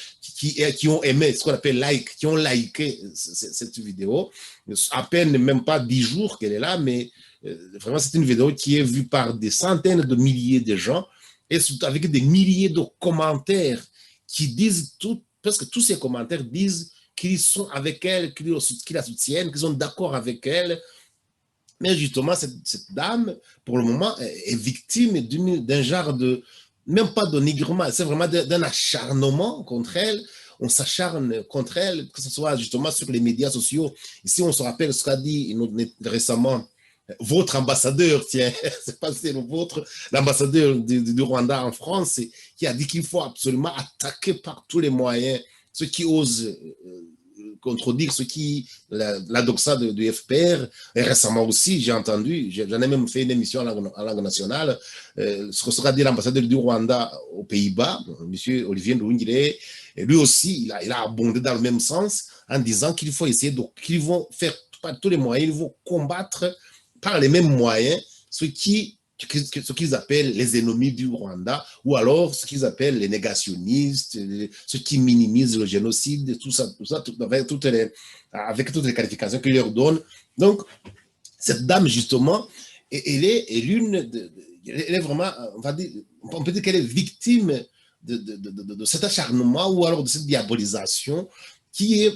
ont aimé ce qu'on appelle like, qui ont liké cette vidéo. À peine même pas 10 jours qu'elle est là, mais vraiment c'est une vidéo qui est vue par des centaines de milliers de gens et avec des milliers de commentaires qui disent presque tous ces commentaires disent qu'ils sont avec elle, qu'ils la soutiennent, qu'ils sont d'accord avec elle. Mais justement, cette dame, pour le moment, est victime d'un genre de, même pas de nigrement, c'est vraiment d'un acharnement contre elle. On s'acharne contre elle, que ce soit justement sur les médias sociaux. Ici, on se rappelle ce qu'a dit récemment votre ambassadeur, tiens, c'est pas c'est le vôtre, l'ambassadeur du Rwanda en France, qui a dit qu'il faut absolument attaquer par tous les moyens ceux qui osent contredire ce qui, la doxa du FPR. Et récemment aussi, j'ai entendu, j'en ai même fait une émission en langue nationale, ce que sera dit l'ambassadeur du Rwanda aux Pays-Bas, M. Olivier Ndoungiré, et lui aussi, il a abondé dans le même sens en disant qu'il faut essayer, qu'ils vont faire par tous les moyens, ils vont combattre par les mêmes moyens ce qu'ils appellent les ennemis du Rwanda, ou alors ce qu'ils appellent les négationnistes, ceux qui minimisent le génocide, tout ça avec toutes les qualifications qu'ils leur donnent. Donc, cette dame, justement, elle est vraiment, on peut dire qu'elle est victime de cet acharnement ou alors de cette diabolisation qui est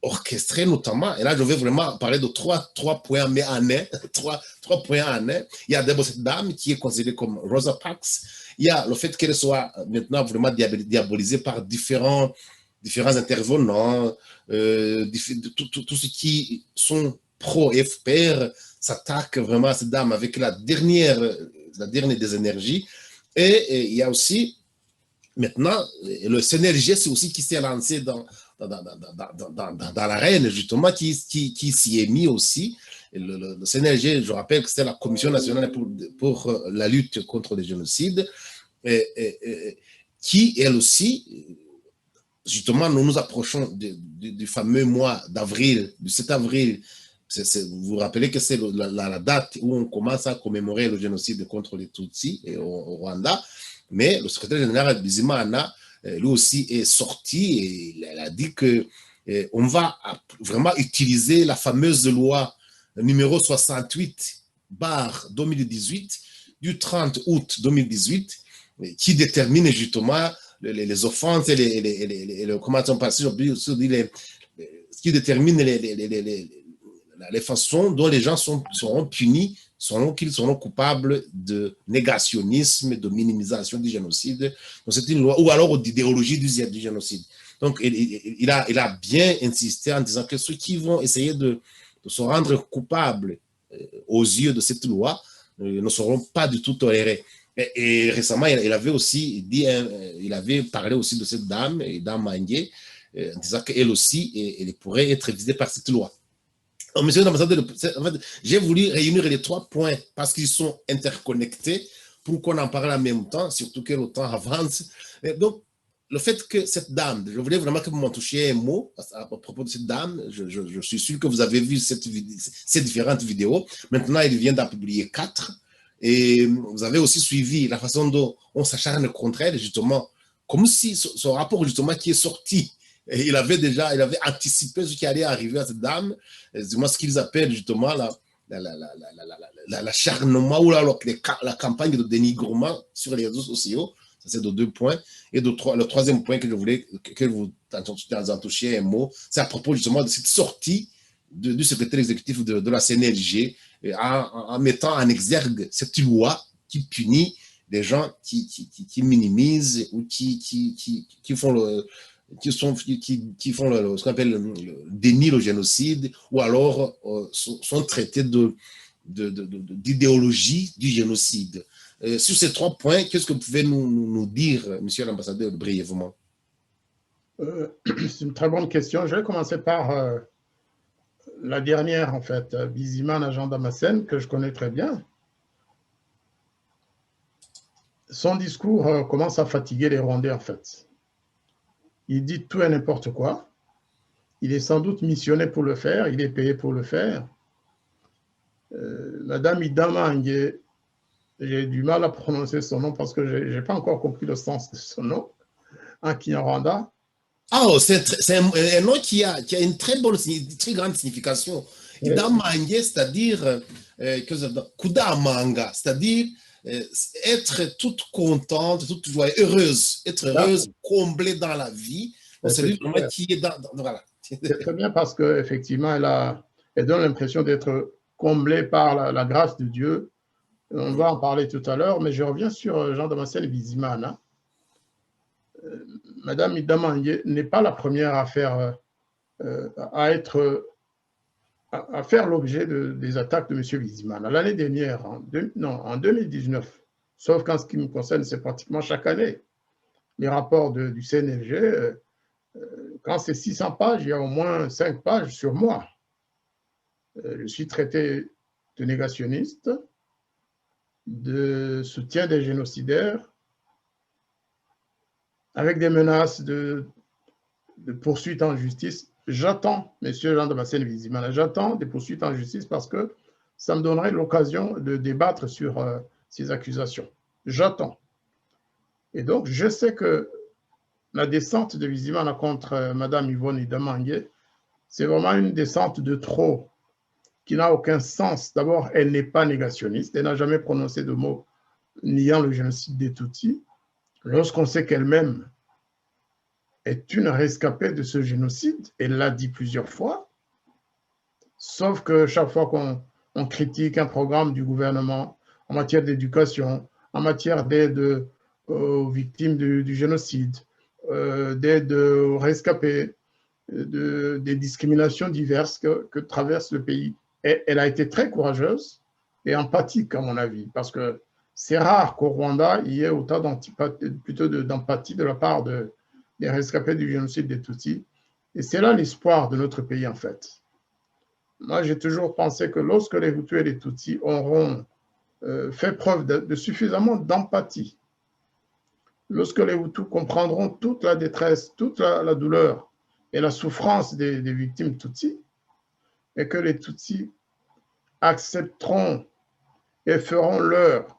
orchestré notamment, et là je vais vraiment parler de trois points mais en un, trois points en un. Il y a d'abord cette dame qui est considérée comme Rosa Parks, il y a le fait qu'elle soit maintenant vraiment diabolisée par différents intervenants, tous ceux qui sont pro-FPR s'attaquent vraiment à cette dame avec la dernière des énergies, et il y a aussi maintenant le CNRG, c'est aussi qui s'est lancé dans l'arène, justement, qui s'y est mis aussi. Le CNRG, je rappelle que c'est la Commission nationale pour la lutte contre les génocides, qui, elle aussi, justement, nous nous approchons du fameux mois d'avril, du 7 avril. Vous vous rappelez que c'est la date où on commence à commémorer le génocide contre les Tutsis au Rwanda, mais le secrétaire général Bizimana, lui aussi est sorti et il a dit qu'on va vraiment utiliser la fameuse loi numéro 68/2018 du 30 août 2018 qui détermine justement les offenses et les comment on passe, ce qui détermine les façons dont les gens seront punis, qu'ils seront coupables de négationnisme, de minimisation du génocide. Donc c'est une loi, ou alors d'idéologie du génocide. Donc il a bien insisté en disant que ceux qui vont essayer de se rendre coupables aux yeux de cette loi ne seront pas du tout tolérés. Et récemment, il avait aussi dit, il avait parlé aussi de cette dame, Dame Mangué, en disant qu'elle aussi, elle pourrait être visée par cette loi. Alors, monsieur l'ambassadeur, en fait, j'ai voulu réunir les 3 points parce qu'ils sont interconnectés pour qu'on en parle en même temps, surtout que le temps avance. Et donc, le fait que cette dame, je voulais vraiment que vous m'en touchiez un mot à propos de cette dame. Je suis sûr que vous avez vu ces différentes vidéos. Maintenant, il vient d'en publier 4. Et vous avez aussi suivi la façon dont on s'acharne contre elle, justement, comme si ce rapport, justement, qui est sorti, et il avait anticipé ce qui allait arriver à cette dame, ce qu'ils appellent justement l'acharnement ou la campagne de dénigrement sur les réseaux sociaux. Ça, c'est de 2 points. Et le 3e point que je voulais que vous en touchiez un mot, c'est à propos justement de cette sortie du secrétaire exécutif de la CNLG en mettant en exergue cette loi qui punit les gens qui minimisent ou qui font ce qu'on appelle le déni au génocide, ou alors sont traités d'idéologie du génocide. Sur ces 3 points, qu'est-ce que vous pouvez nous dire, monsieur l'ambassadeur, brièvement? C'est une très bonne question. Je vais commencer par la dernière, en fait, Bizimana Jean Damascène, que je connais très bien. Son discours commence à fatiguer les Rwandais, en fait. Il dit tout et n'importe quoi. Il est sans doute missionné pour le faire, il est payé pour le faire. Madame Idamange, J'ai du mal à prononcer son nom parce que je n'ai pas encore compris le sens de son nom, en Kinyarwanda. Ah, oh, c'est un nom qui a une très bonne, très grande signification. Oui. Idamange, c'est-à-dire Kudamanga, c'est-à-dire être toute contente, toute joyeuse, être heureuse, comblée dans la vie. Donc, c'est lui vraiment qui est voilà. C'est très bien parce qu'effectivement, elle donne l'impression d'être comblée par la grâce de Dieu. On va en parler tout à l'heure, mais je reviens sur Jean-Damascène Bizimana. Madame Idamange n'est pas la première à faire l'objet des attaques de M. Bizimana. L'année dernière, en 2019, sauf qu'en ce qui me concerne, c'est pratiquement chaque année. Les rapports du CNLG, quand c'est 600 pages, il y a au moins 5 pages sur moi. Je suis traité de négationniste, de soutien des génocidaires, avec des menaces de poursuites en justice. J'attends, M. Jean-Damascène Bizimana, j'attends des poursuites en justice parce que ça me donnerait l'occasion de débattre sur ces accusations. J'attends. Et donc, je sais que la descente de Bizimana contre Mme Yvonne Idamange, c'est vraiment une descente de trop qui n'a aucun sens. D'abord, elle n'est pas négationniste, elle n'a jamais prononcé de mots niant le génocide des Tutsis, lorsqu'on sait qu'elle-même est une rescapée de ce génocide, elle l'a dit plusieurs fois, sauf que chaque fois qu'on critique un programme du gouvernement en matière d'éducation, en matière d'aide aux victimes du génocide, d'aide aux rescapés, des discriminations diverses que traverse le pays, elle a été très courageuse et empathique, à mon avis, parce que c'est rare qu'au Rwanda, il y ait autant d'empathie de la part des rescapés du génocide des Tutsis. Et c'est là l'espoir de notre pays, en fait. Moi, j'ai toujours pensé que lorsque les Hutus et les Tutsis auront fait preuve de suffisamment d'empathie, lorsque les Hutus comprendront toute la détresse, toute la douleur et la souffrance des victimes Tutsis, et que les Tutsis accepteront et feront leur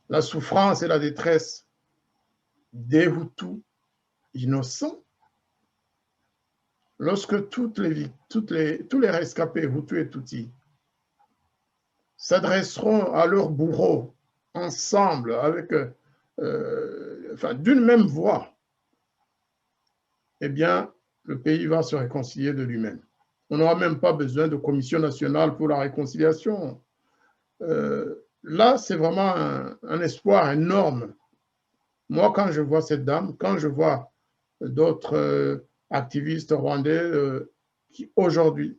la souffrance et la détresse des Hutus innocents, lorsque tous les rescapés Hutus et Tutsis s'adresseront à leurs bourreaux ensemble, avec, d'une même voix, eh bien, le pays va se réconcilier de lui-même. On n'aura même pas besoin de commission nationale pour la réconciliation. Là, c'est vraiment un espoir énorme. Moi, quand je vois cette dame, quand je vois d'autres activistes rwandais qui, aujourd'hui,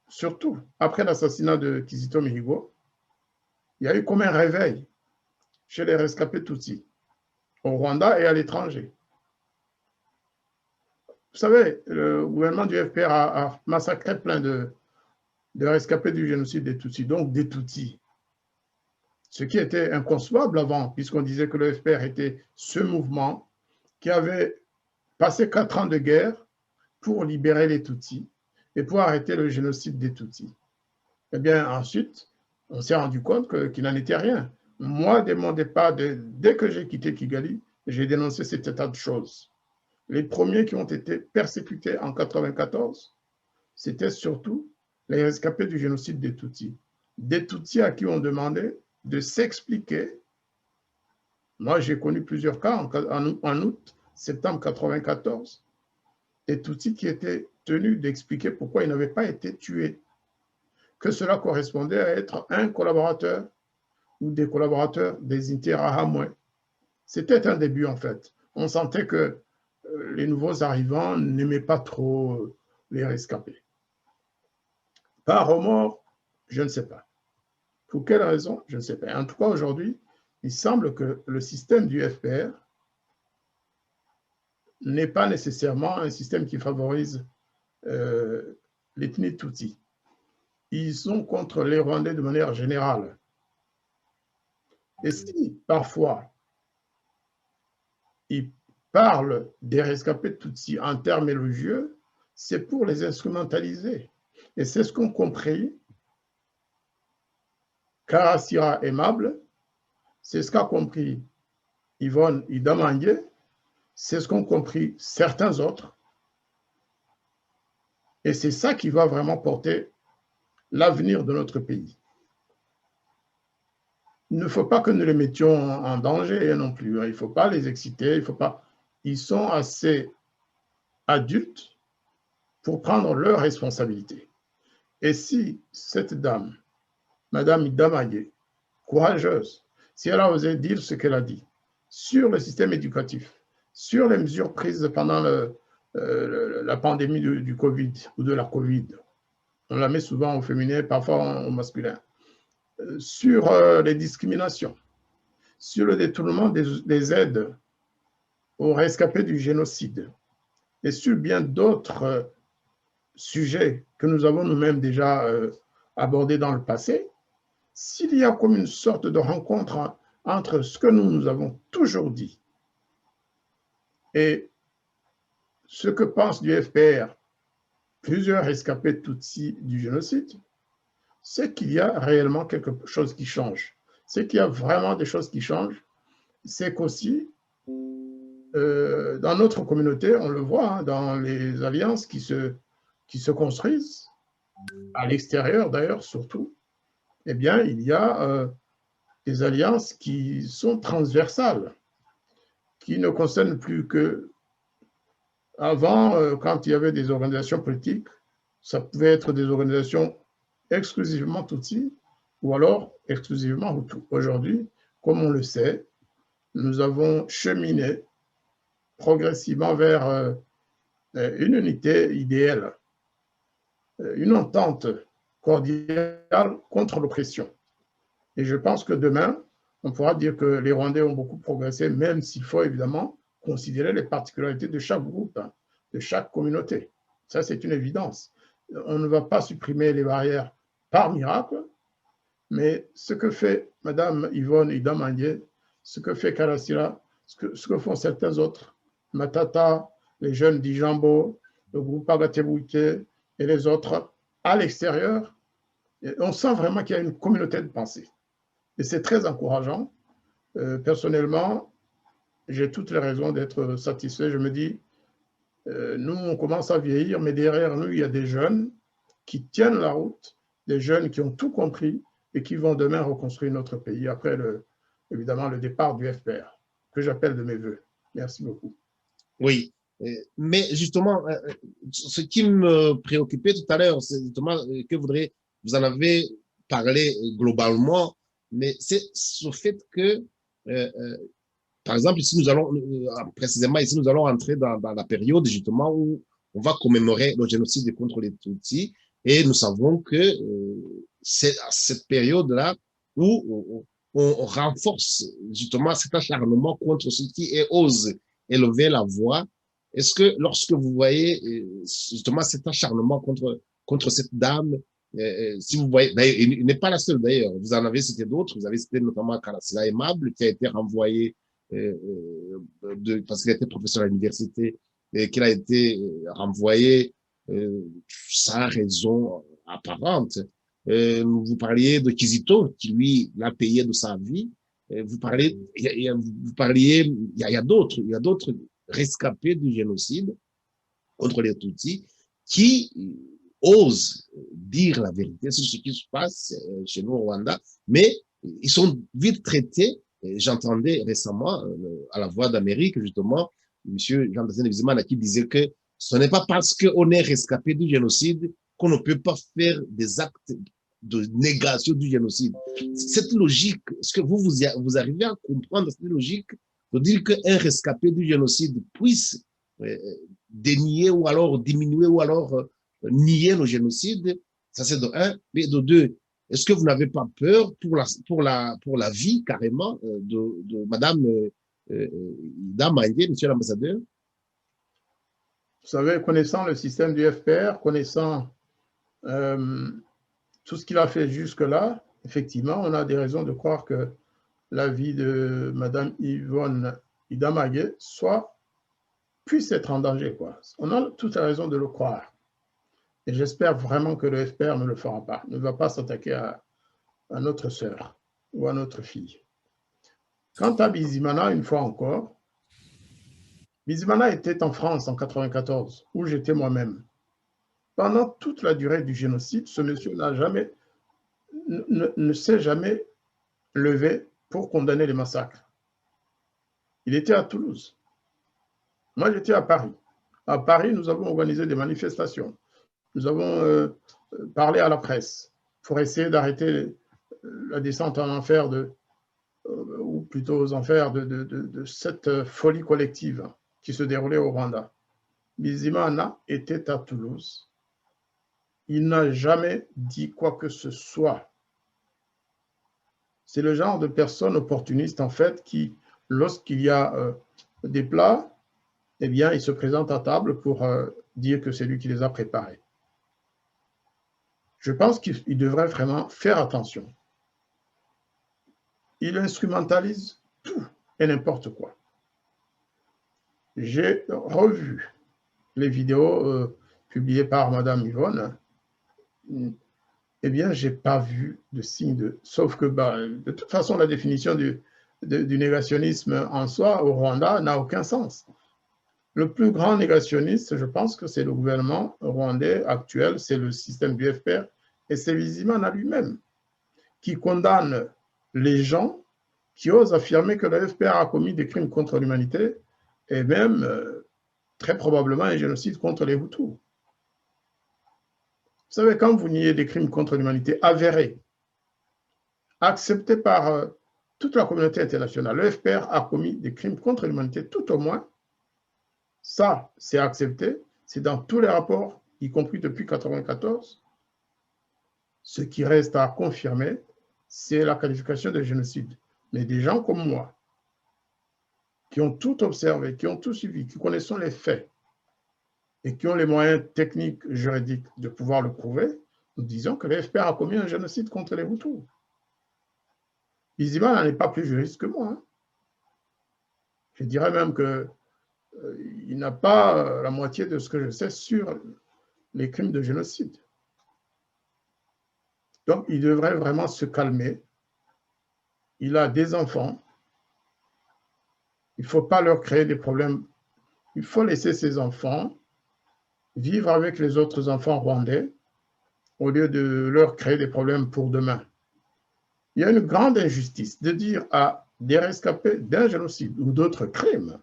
surtout après l'assassinat de Kizito Mihigo, il y a eu comme un réveil chez les rescapés Tutsis, au Rwanda et à l'étranger. Vous savez, le gouvernement du FPR a massacré plein de rescapés du génocide des Tutsis, donc des Tutsis. Ce qui était inconcevable avant, puisqu'on disait que le FPR était ce mouvement qui avait passé 4 ans de guerre pour libérer les Tutsis et pour arrêter le génocide des Tutsis. Eh bien, ensuite, on s'est rendu compte qu'il n'en était rien. Moi, dès mon départ, dès que j'ai quitté Kigali, j'ai dénoncé cet état de choses. Les premiers qui ont été persécutés en 1994, c'était surtout les rescapés du génocide des Tutsis. Des Tutsis à qui on demandait de s'expliquer. Moi, j'ai connu plusieurs cas en août, septembre 1994, des Tutsis qui étaient tenus d'expliquer pourquoi ils n'avaient pas été tués, que cela correspondait à être un collaborateur ou des collaborateurs des Interahamwe. C'était un début, en fait. On sentait que les nouveaux arrivants n'aimaient pas trop les rescapés. Par remords, je ne sais pas. Pour quelle raison, je ne sais pas. En tout cas, aujourd'hui, il semble que le système du FPR n'est pas nécessairement un système qui favorise l'ethnie Tutsi. Ils sont contre les Rwandais de manière générale. Et si, parfois, ils parlent des rescapés Tutsis en termes élogieux, c'est pour les instrumentaliser. Et c'est ce qu'ont compris Karasira aimable, c'est ce qu'a compris Yvonne Idamandié, c'est ce qu'ont compris certains autres, et c'est ça qui va vraiment porter l'avenir de notre pays. Il ne faut pas que nous les mettions en danger non plus. Il ne faut pas les exciter. Il faut pas... Ils sont assez adultes pour prendre leurs responsabilités. Et si cette dame, Madame Idamaye, courageuse, si elle a osé dire ce qu'elle a dit sur le système éducatif, sur les mesures prises pendant la pandémie du Covid ou de la Covid, on la met souvent au féminin, parfois au masculin, sur les discriminations, sur le détournement des aides aux rescapés du génocide et sur bien d'autres sujets que nous avons nous-mêmes déjà abordés dans le passé, s'il y a comme une sorte de rencontre entre ce que nous avons toujours dit et ce que pense du FPR plusieurs rescapés Tutsis du génocide, c'est qu'il y a réellement quelque chose qui change. C'est qu'il y a vraiment des choses qui changent. C'est qu'aussi, dans notre communauté, on le voit, hein, dans les alliances qui se construisent, à l'extérieur d'ailleurs surtout, eh bien, il y a des alliances qui sont transversales, qui ne concernent plus que... Avant, quand il y avait des organisations politiques, ça pouvait être des organisations exclusivement Tutsi ou alors exclusivement Hutu. Aujourd'hui, comme on le sait, nous avons cheminé progressivement vers une unité idéale, une entente cordiale contre l'oppression. Et je pense que demain, on pourra dire que les Rwandais ont beaucoup progressé, même s'il faut évidemment considérer les particularités de chaque groupe, hein, de chaque communauté. Ça, c'est une évidence. On ne va pas supprimer les barrières par miracle, mais ce que fait Mme Yvonne Idamandié, ce que fait Karasira, ce que font certains autres, Matata, les jeunes d'Ijambo, le groupe Agatebouke et les autres, à l'extérieur, on sent vraiment qu'il y a une communauté de pensée. Et c'est très encourageant. Personnellement, j'ai toutes les raisons d'être satisfait. Je me dis, nous, on commence à vieillir, mais derrière nous, il y a des jeunes qui tiennent la route, des jeunes qui ont tout compris et qui vont demain reconstruire notre pays après, évidemment, le départ du FPR, que j'appelle de mes voeux. Merci beaucoup. Oui, mais justement, ce qui me préoccupait tout à l'heure, c'est justement que vous en avez parlé globalement, mais c'est ce fait que, par exemple, ici, nous allons, précisément ici, nous allons entrer dans la période justement où on va commémorer le génocide contre les Tutsis, et nous savons que c'est à cette période-là où on renforce justement cet acharnement contre ceux qui osent élever la voix. Est-ce que lorsque vous voyez justement cet acharnement contre cette dame, si vous voyez, il n'est pas la seule d'ailleurs, vous en avez cité d'autres, vous avez cité notamment Karasira Aimable qui a été renvoyé parce qu'il était professeur à l'université et qu'il a été renvoyé sans raison apparente. Vous parliez de Kizito qui lui l'a payé de sa vie. Vous parliez, il y a d'autres rescapés du génocide contre les Tutsis qui osent dire la vérité sur ce qui se passe chez nous au Rwanda, mais ils sont vite traités. J'entendais récemment à la Voix d'Amérique, justement, M. Jean-Damascène Bizimana qui disait que ce n'est pas parce qu'on est rescapé du génocide qu'on ne peut pas faire des actes de négation du génocide. Cette logique, est-ce que vous arrivez à comprendre cette logique de dire qu'un rescapé du génocide puisse dénier ou alors diminuer ou alors nier le génocide? Ça, c'est de un. Mais de deux, est-ce que vous n'avez pas peur pour la vie, carrément, de Madame Idamandié, Monsieur l'ambassadeur? Vous savez, connaissant le système du FPR, connaissant tout ce qu'il a fait jusque-là, effectivement, on a des raisons de croire que la vie de Madame Yvonne Idamandié puisse être en danger, quoi. On a toutes les raisons de le croire. Et j'espère vraiment que le FPR ne le fera pas, ne va pas s'attaquer à notre sœur ou à notre fille. Quant à Bizimana, une fois encore, Bizimana était en France en 1994, où j'étais moi-même. Pendant toute la durée du génocide, ce monsieur ne s'est jamais levé pour condamner les massacres. Il était à Toulouse. Moi, j'étais à Paris. À Paris, nous avons organisé des manifestations. Nous avons parlé à la presse pour essayer d'arrêter la descente en enfer ou plutôt aux enfers de cette folie collective qui se déroulait au Rwanda. Bizimana était à Toulouse. Il n'a jamais dit quoi que ce soit. C'est le genre de personne opportuniste, en fait, qui, lorsqu'il y a des plats, eh bien, il se présente à table pour dire que c'est lui qui les a préparés. Je pense qu'il devrait vraiment faire attention. Il instrumentalise tout et n'importe quoi. J'ai revu les vidéos publiées par Madame Yvonne. Eh bien, je n'ai pas vu de signe de... Sauf que, de toute façon, la définition du négationnisme en soi au Rwanda n'a aucun sens. Le plus grand négationniste, je pense que c'est le gouvernement rwandais actuel, c'est le système du FPR, et c'est Bizimana lui-même qui condamne les gens qui osent affirmer que le FPR a commis des crimes contre l'humanité et même, très probablement, un génocide contre les Hutus. Vous savez, quand vous niez des crimes contre l'humanité avérés, acceptés par toute la communauté internationale, le FPR a commis des crimes contre l'humanité, tout au moins, ça, c'est accepté, c'est dans tous les rapports, y compris depuis 1994. Ce qui reste à confirmer, c'est la qualification de génocide. Mais des gens comme moi, qui ont tout observé, qui ont tout suivi, qui connaissent les faits et qui ont les moyens techniques, juridiques de pouvoir le prouver, nous disons que le FPR a commis un génocide contre les Hutus. Bizimana n'est pas plus juriste que moi. Hein. Je dirais même qu'il n'a pas la moitié de ce que je sais sur les crimes de génocide. Donc, il devrait vraiment se calmer. Il a des enfants. Il ne faut pas leur créer des problèmes. Il faut laisser ses enfants vivre avec les autres enfants rwandais au lieu de leur créer des problèmes pour demain. Il y a une grande injustice de dire à des rescapés d'un génocide ou d'autres crimes,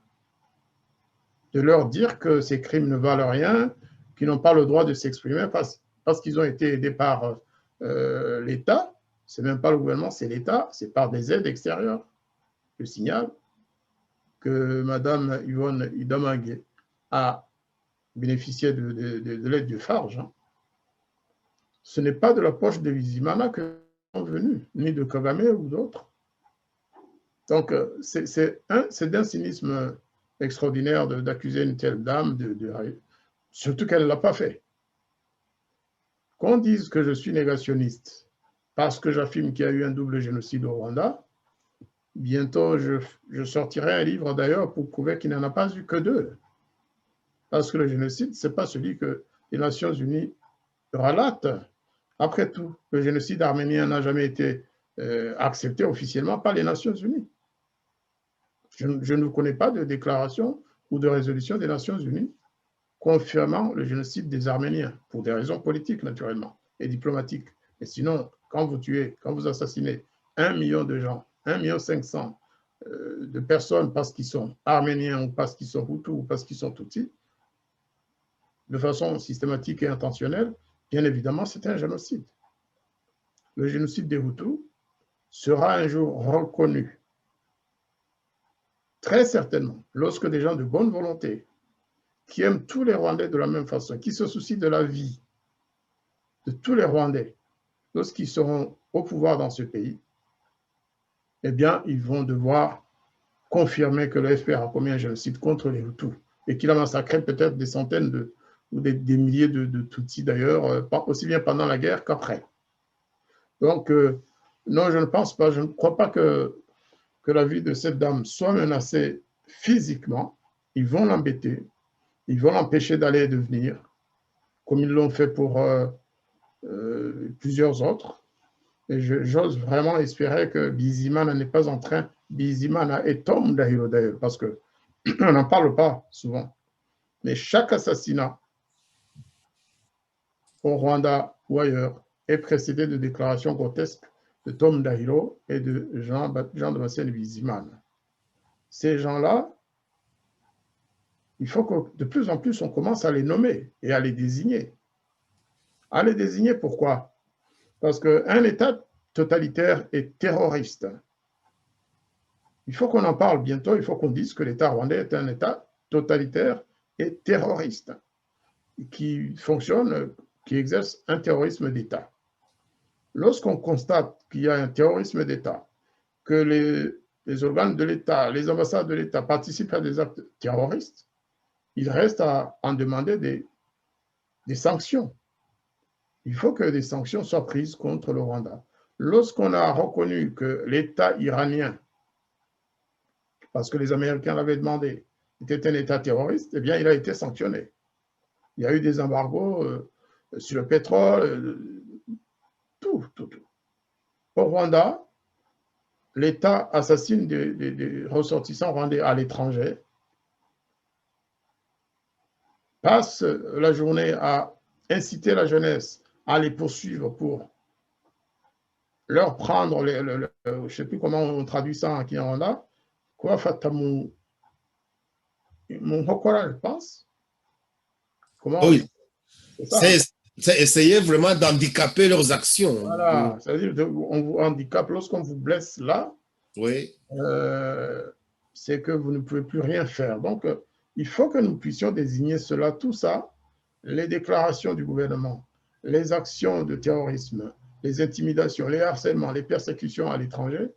de leur dire que ces crimes ne valent rien, qu'ils n'ont pas le droit de s'exprimer parce qu'ils ont été aidés par l'État. Ce n'est même pas le gouvernement, c'est l'État, c'est par des aides extérieures. Je signale que Mme Yvonne Idamange a bénéficié de l'aide du Farge. Hein. Ce n'est pas de la poche de Bizimana que sont venus, ni de Kagame ou d'autres. Donc, c'est d'un cynisme extraordinaire d'accuser une telle dame, surtout qu'elle ne l'a pas fait. Qu'on dise que je suis négationniste parce que j'affirme qu'il y a eu un double génocide au Rwanda, bientôt je sortirai un livre d'ailleurs pour prouver qu'il n'y en a pas eu que deux. Parce que le génocide, ce n'est pas celui que les Nations Unies relatent. Après tout, le génocide arménien n'a jamais été accepté officiellement par les Nations Unies. Je ne connais pas de déclaration ou de résolution des Nations Unies confirmant le génocide des Arméniens, pour des raisons politiques naturellement et diplomatiques. Mais sinon, quand vous tuez, quand vous assassinez 1 million de gens, 1,5 million de personnes parce qu'ils sont arméniens ou parce qu'ils sont hutus ou parce qu'ils sont tutsis, de façon systématique et intentionnelle, bien évidemment, c'est un génocide. Le génocide des Hutus sera un jour reconnu, très certainement, lorsque des gens de bonne volonté, qui aiment tous les Rwandais de la même façon, qui se soucient de la vie de tous les Rwandais, lorsqu'ils seront au pouvoir dans ce pays, eh bien, ils vont devoir confirmer que le FPR a commis un génocide contre les Hutus et qu'il a massacré peut-être des centaines ou des milliers de Tutsis d'ailleurs, aussi bien pendant la guerre qu'après. Donc, non, je ne pense pas, je ne crois pas que la vie de cette dame soit menacée physiquement. Ils vont l'embêter, ils vont l'empêcher d'aller et de venir, comme ils l'ont fait pour plusieurs autres. Et j'ose vraiment espérer que Bizimana n'est pas en train, Bizimana et Tom Dahiro d'ailleurs, parce qu'on n'en parle pas souvent. Mais chaque assassinat au Rwanda ou ailleurs est précédé de déclarations grotesques de Tom Dahiro et de Jean-Damascène Bizimana. Ces gens-là, il faut que de plus en plus on commence à les nommer et à les désigner. À les désigner pourquoi? Parce qu'un État totalitaire et terroriste, il faut qu'on en parle bientôt, il faut qu'on dise que l'État rwandais est un État totalitaire et terroriste, qui fonctionne, qui exerce un terrorisme d'État. Lorsqu'on constate qu'il y a un terrorisme d'État, que les organes de l'État, les ambassades de l'État participent à des actes terroristes, il reste à en demander des sanctions. Il faut que des sanctions soient prises contre le Rwanda. Lorsqu'on a reconnu que l'État iranien, parce que les Américains l'avaient demandé, était un État terroriste, eh bien, il a été sanctionné. Il y a eu des embargos sur le pétrole, tout. Au Rwanda, l'État assassine des ressortissants rwandais à l'étranger, passe la journée à inciter la jeunesse à les poursuivre pour leur prendre, je ne sais plus comment on traduit ça en Kinyarwanda, quoi, Fatamu, mon Hokora, je pense. Comment Oui, c'est ça? c'est essayer vraiment d'handicaper leurs actions. Voilà, c'est-à-dire on vous handicape, lorsqu'on vous blesse là, Oui. c'est que vous ne pouvez plus rien faire. Donc, il faut que nous puissions désigner cela, tout ça, les déclarations du gouvernement, les actions de terrorisme, les intimidations, les harcèlements, les persécutions à l'étranger,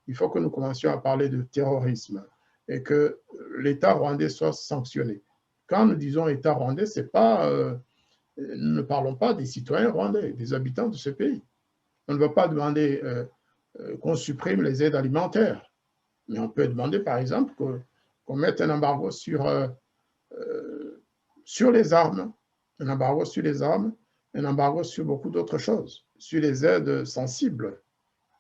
il faut que nous commencions à parler de terrorisme et que l'État rwandais soit sanctionné. Quand nous disons État rwandais, c'est pas, nous ne parlons pas des citoyens rwandais, des habitants de ce pays. On ne va pas demander qu'on supprime les aides alimentaires, mais on peut demander, par exemple, qu'on mette un embargo sur les armes, un embargo sur les armes, un embargo sur beaucoup d'autres choses, sur les aides sensibles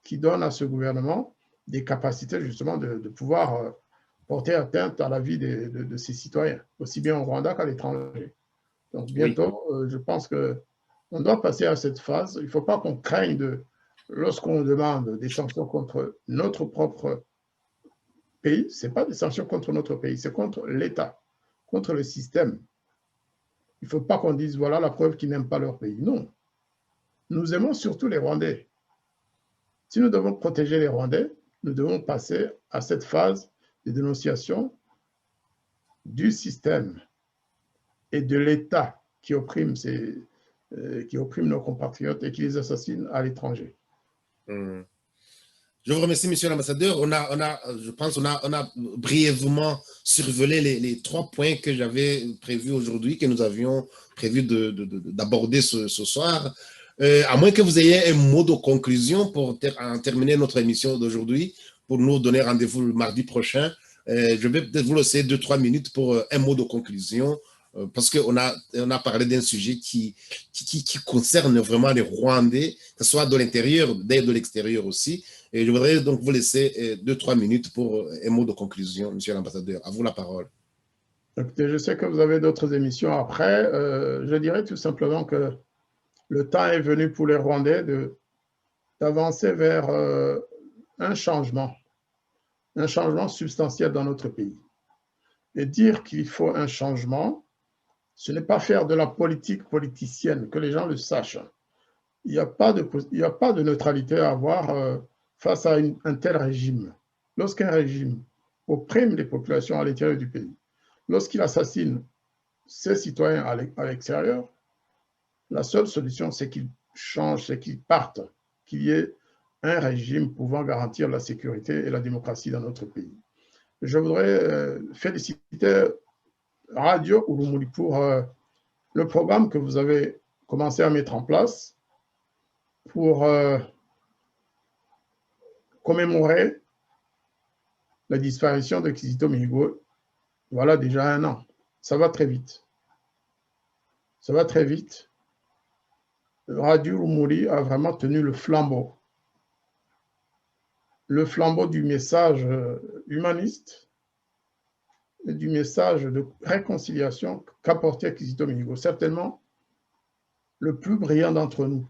qui donnent à ce gouvernement des capacités justement de pouvoir porter atteinte à la vie de ses citoyens, aussi bien au Rwanda qu'à l'étranger. Donc Oui. bientôt, je pense qu'on doit passer à cette phase. Il ne faut pas qu'on craigne lorsqu'on demande des sanctions contre notre propre pays, ce n'est pas des sanctions contre notre pays, c'est contre l'État, contre le système. Il ne faut pas qu'on dise, voilà la preuve qu'ils n'aiment pas leur pays. Non. Nous aimons surtout les Rwandais. Si nous devons protéger les Rwandais, nous devons passer à cette phase de dénonciation du système et de l'État qui opprime nos compatriotes et qui les assassine à l'étranger. Je vous remercie, monsieur l'ambassadeur. Je pense on a brièvement survolé les 3 points que j'avais prévus aujourd'hui, que nous avions prévu d'aborder ce soir. À moins que vous ayez un mot de conclusion pour terminer notre émission d'aujourd'hui, pour nous donner rendez-vous le mardi prochain. Je vais peut-être vous laisser 2-3 minutes pour un mot de conclusion, parce qu'on a parlé d'un sujet qui concerne vraiment les Rwandais, que ce soit de l'intérieur, de l'extérieur aussi. Et je voudrais donc vous laisser 2-3 minutes pour un mot de conclusion, monsieur l'ambassadeur. À vous la parole. Écoutez, je sais que vous avez d'autres émissions après. Je dirais tout simplement que le temps est venu pour les Rwandais d'avancer vers un changement substantiel dans notre pays. Et dire qu'il faut un changement, ce n'est pas faire de la politique politicienne, que les gens le sachent. Il n'y a pas de neutralité à avoir face à un tel régime. Lorsqu'un régime opprime les populations à l'intérieur du pays, lorsqu'il assassine ses citoyens à l'extérieur, la seule solution, c'est qu'il change, c'est qu'il parte, qu'il y ait un régime pouvant garantir la sécurité et la démocratie dans notre pays. Je voudrais féliciter Radio Urumuri pour le programme que vous avez commencé à mettre en place pour commémorer la disparition de Kizito Mihigo. Voilà déjà 1 an. Ça va très vite. Ça va très vite. Radio Urumuri a vraiment tenu le flambeau le flambeau du message humaniste et du message de réconciliation qu'apportait Kizito Mihigo, certainement le plus brillant d'entre nous.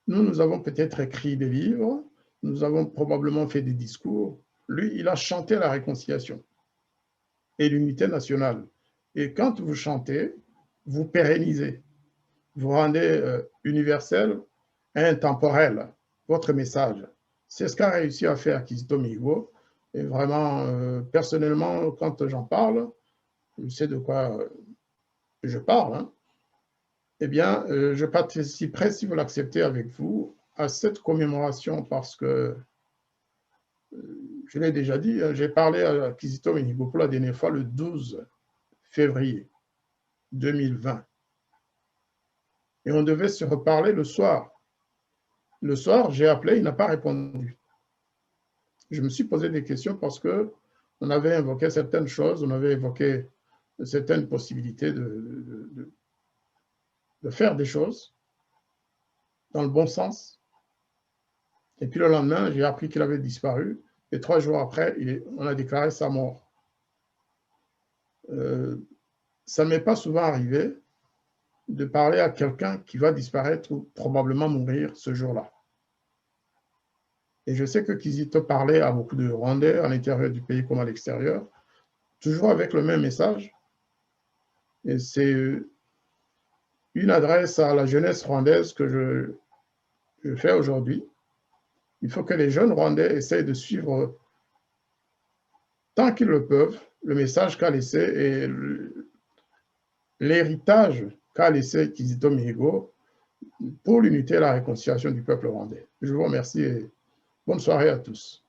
Nous avons peut-être écrit des livres, nous avons probablement fait des discours. Lui, il a chanté la réconciliation et l'unité nationale. Et quand vous chantez, vous pérennisez, vous rendez universel et intemporel votre message. C'est ce qu'a réussi à faire Kizito Mihigo. Et vraiment, personnellement, quand j'en parle, je sais de quoi je parle. Hein. Eh bien, je participerai, si vous l'acceptez avec vous, à cette commémoration parce que, je l'ai déjà dit, j'ai parlé à Kizito Mihigo pour la dernière fois le 12 février 2020. Et on devait se reparler le soir. Le soir, j'ai appelé, il n'a pas répondu. Je me suis posé des questions parce qu'on avait invoqué certaines choses, on avait évoqué certaines possibilités de faire des choses dans le bon sens. Et puis le lendemain, j'ai appris qu'il avait disparu. Et 3 jours après, on a déclaré sa mort. Ça ne m'est pas souvent arrivé de parler à quelqu'un qui va disparaître ou probablement mourir ce jour-là. Et je sais que Kizito parlait à beaucoup de Rwandais à l'intérieur du pays comme à l'extérieur, toujours avec le même message. Et c'est une adresse à la jeunesse rwandaise que je fais aujourd'hui. Il faut que les jeunes Rwandais essayent de suivre, tant qu'ils le peuvent, le message qu'a laissé et l'héritage qu'a laissé Kizito Mihigo pour l'unité et la réconciliation du peuple rwandais. Je vous remercie et bonne soirée à tous.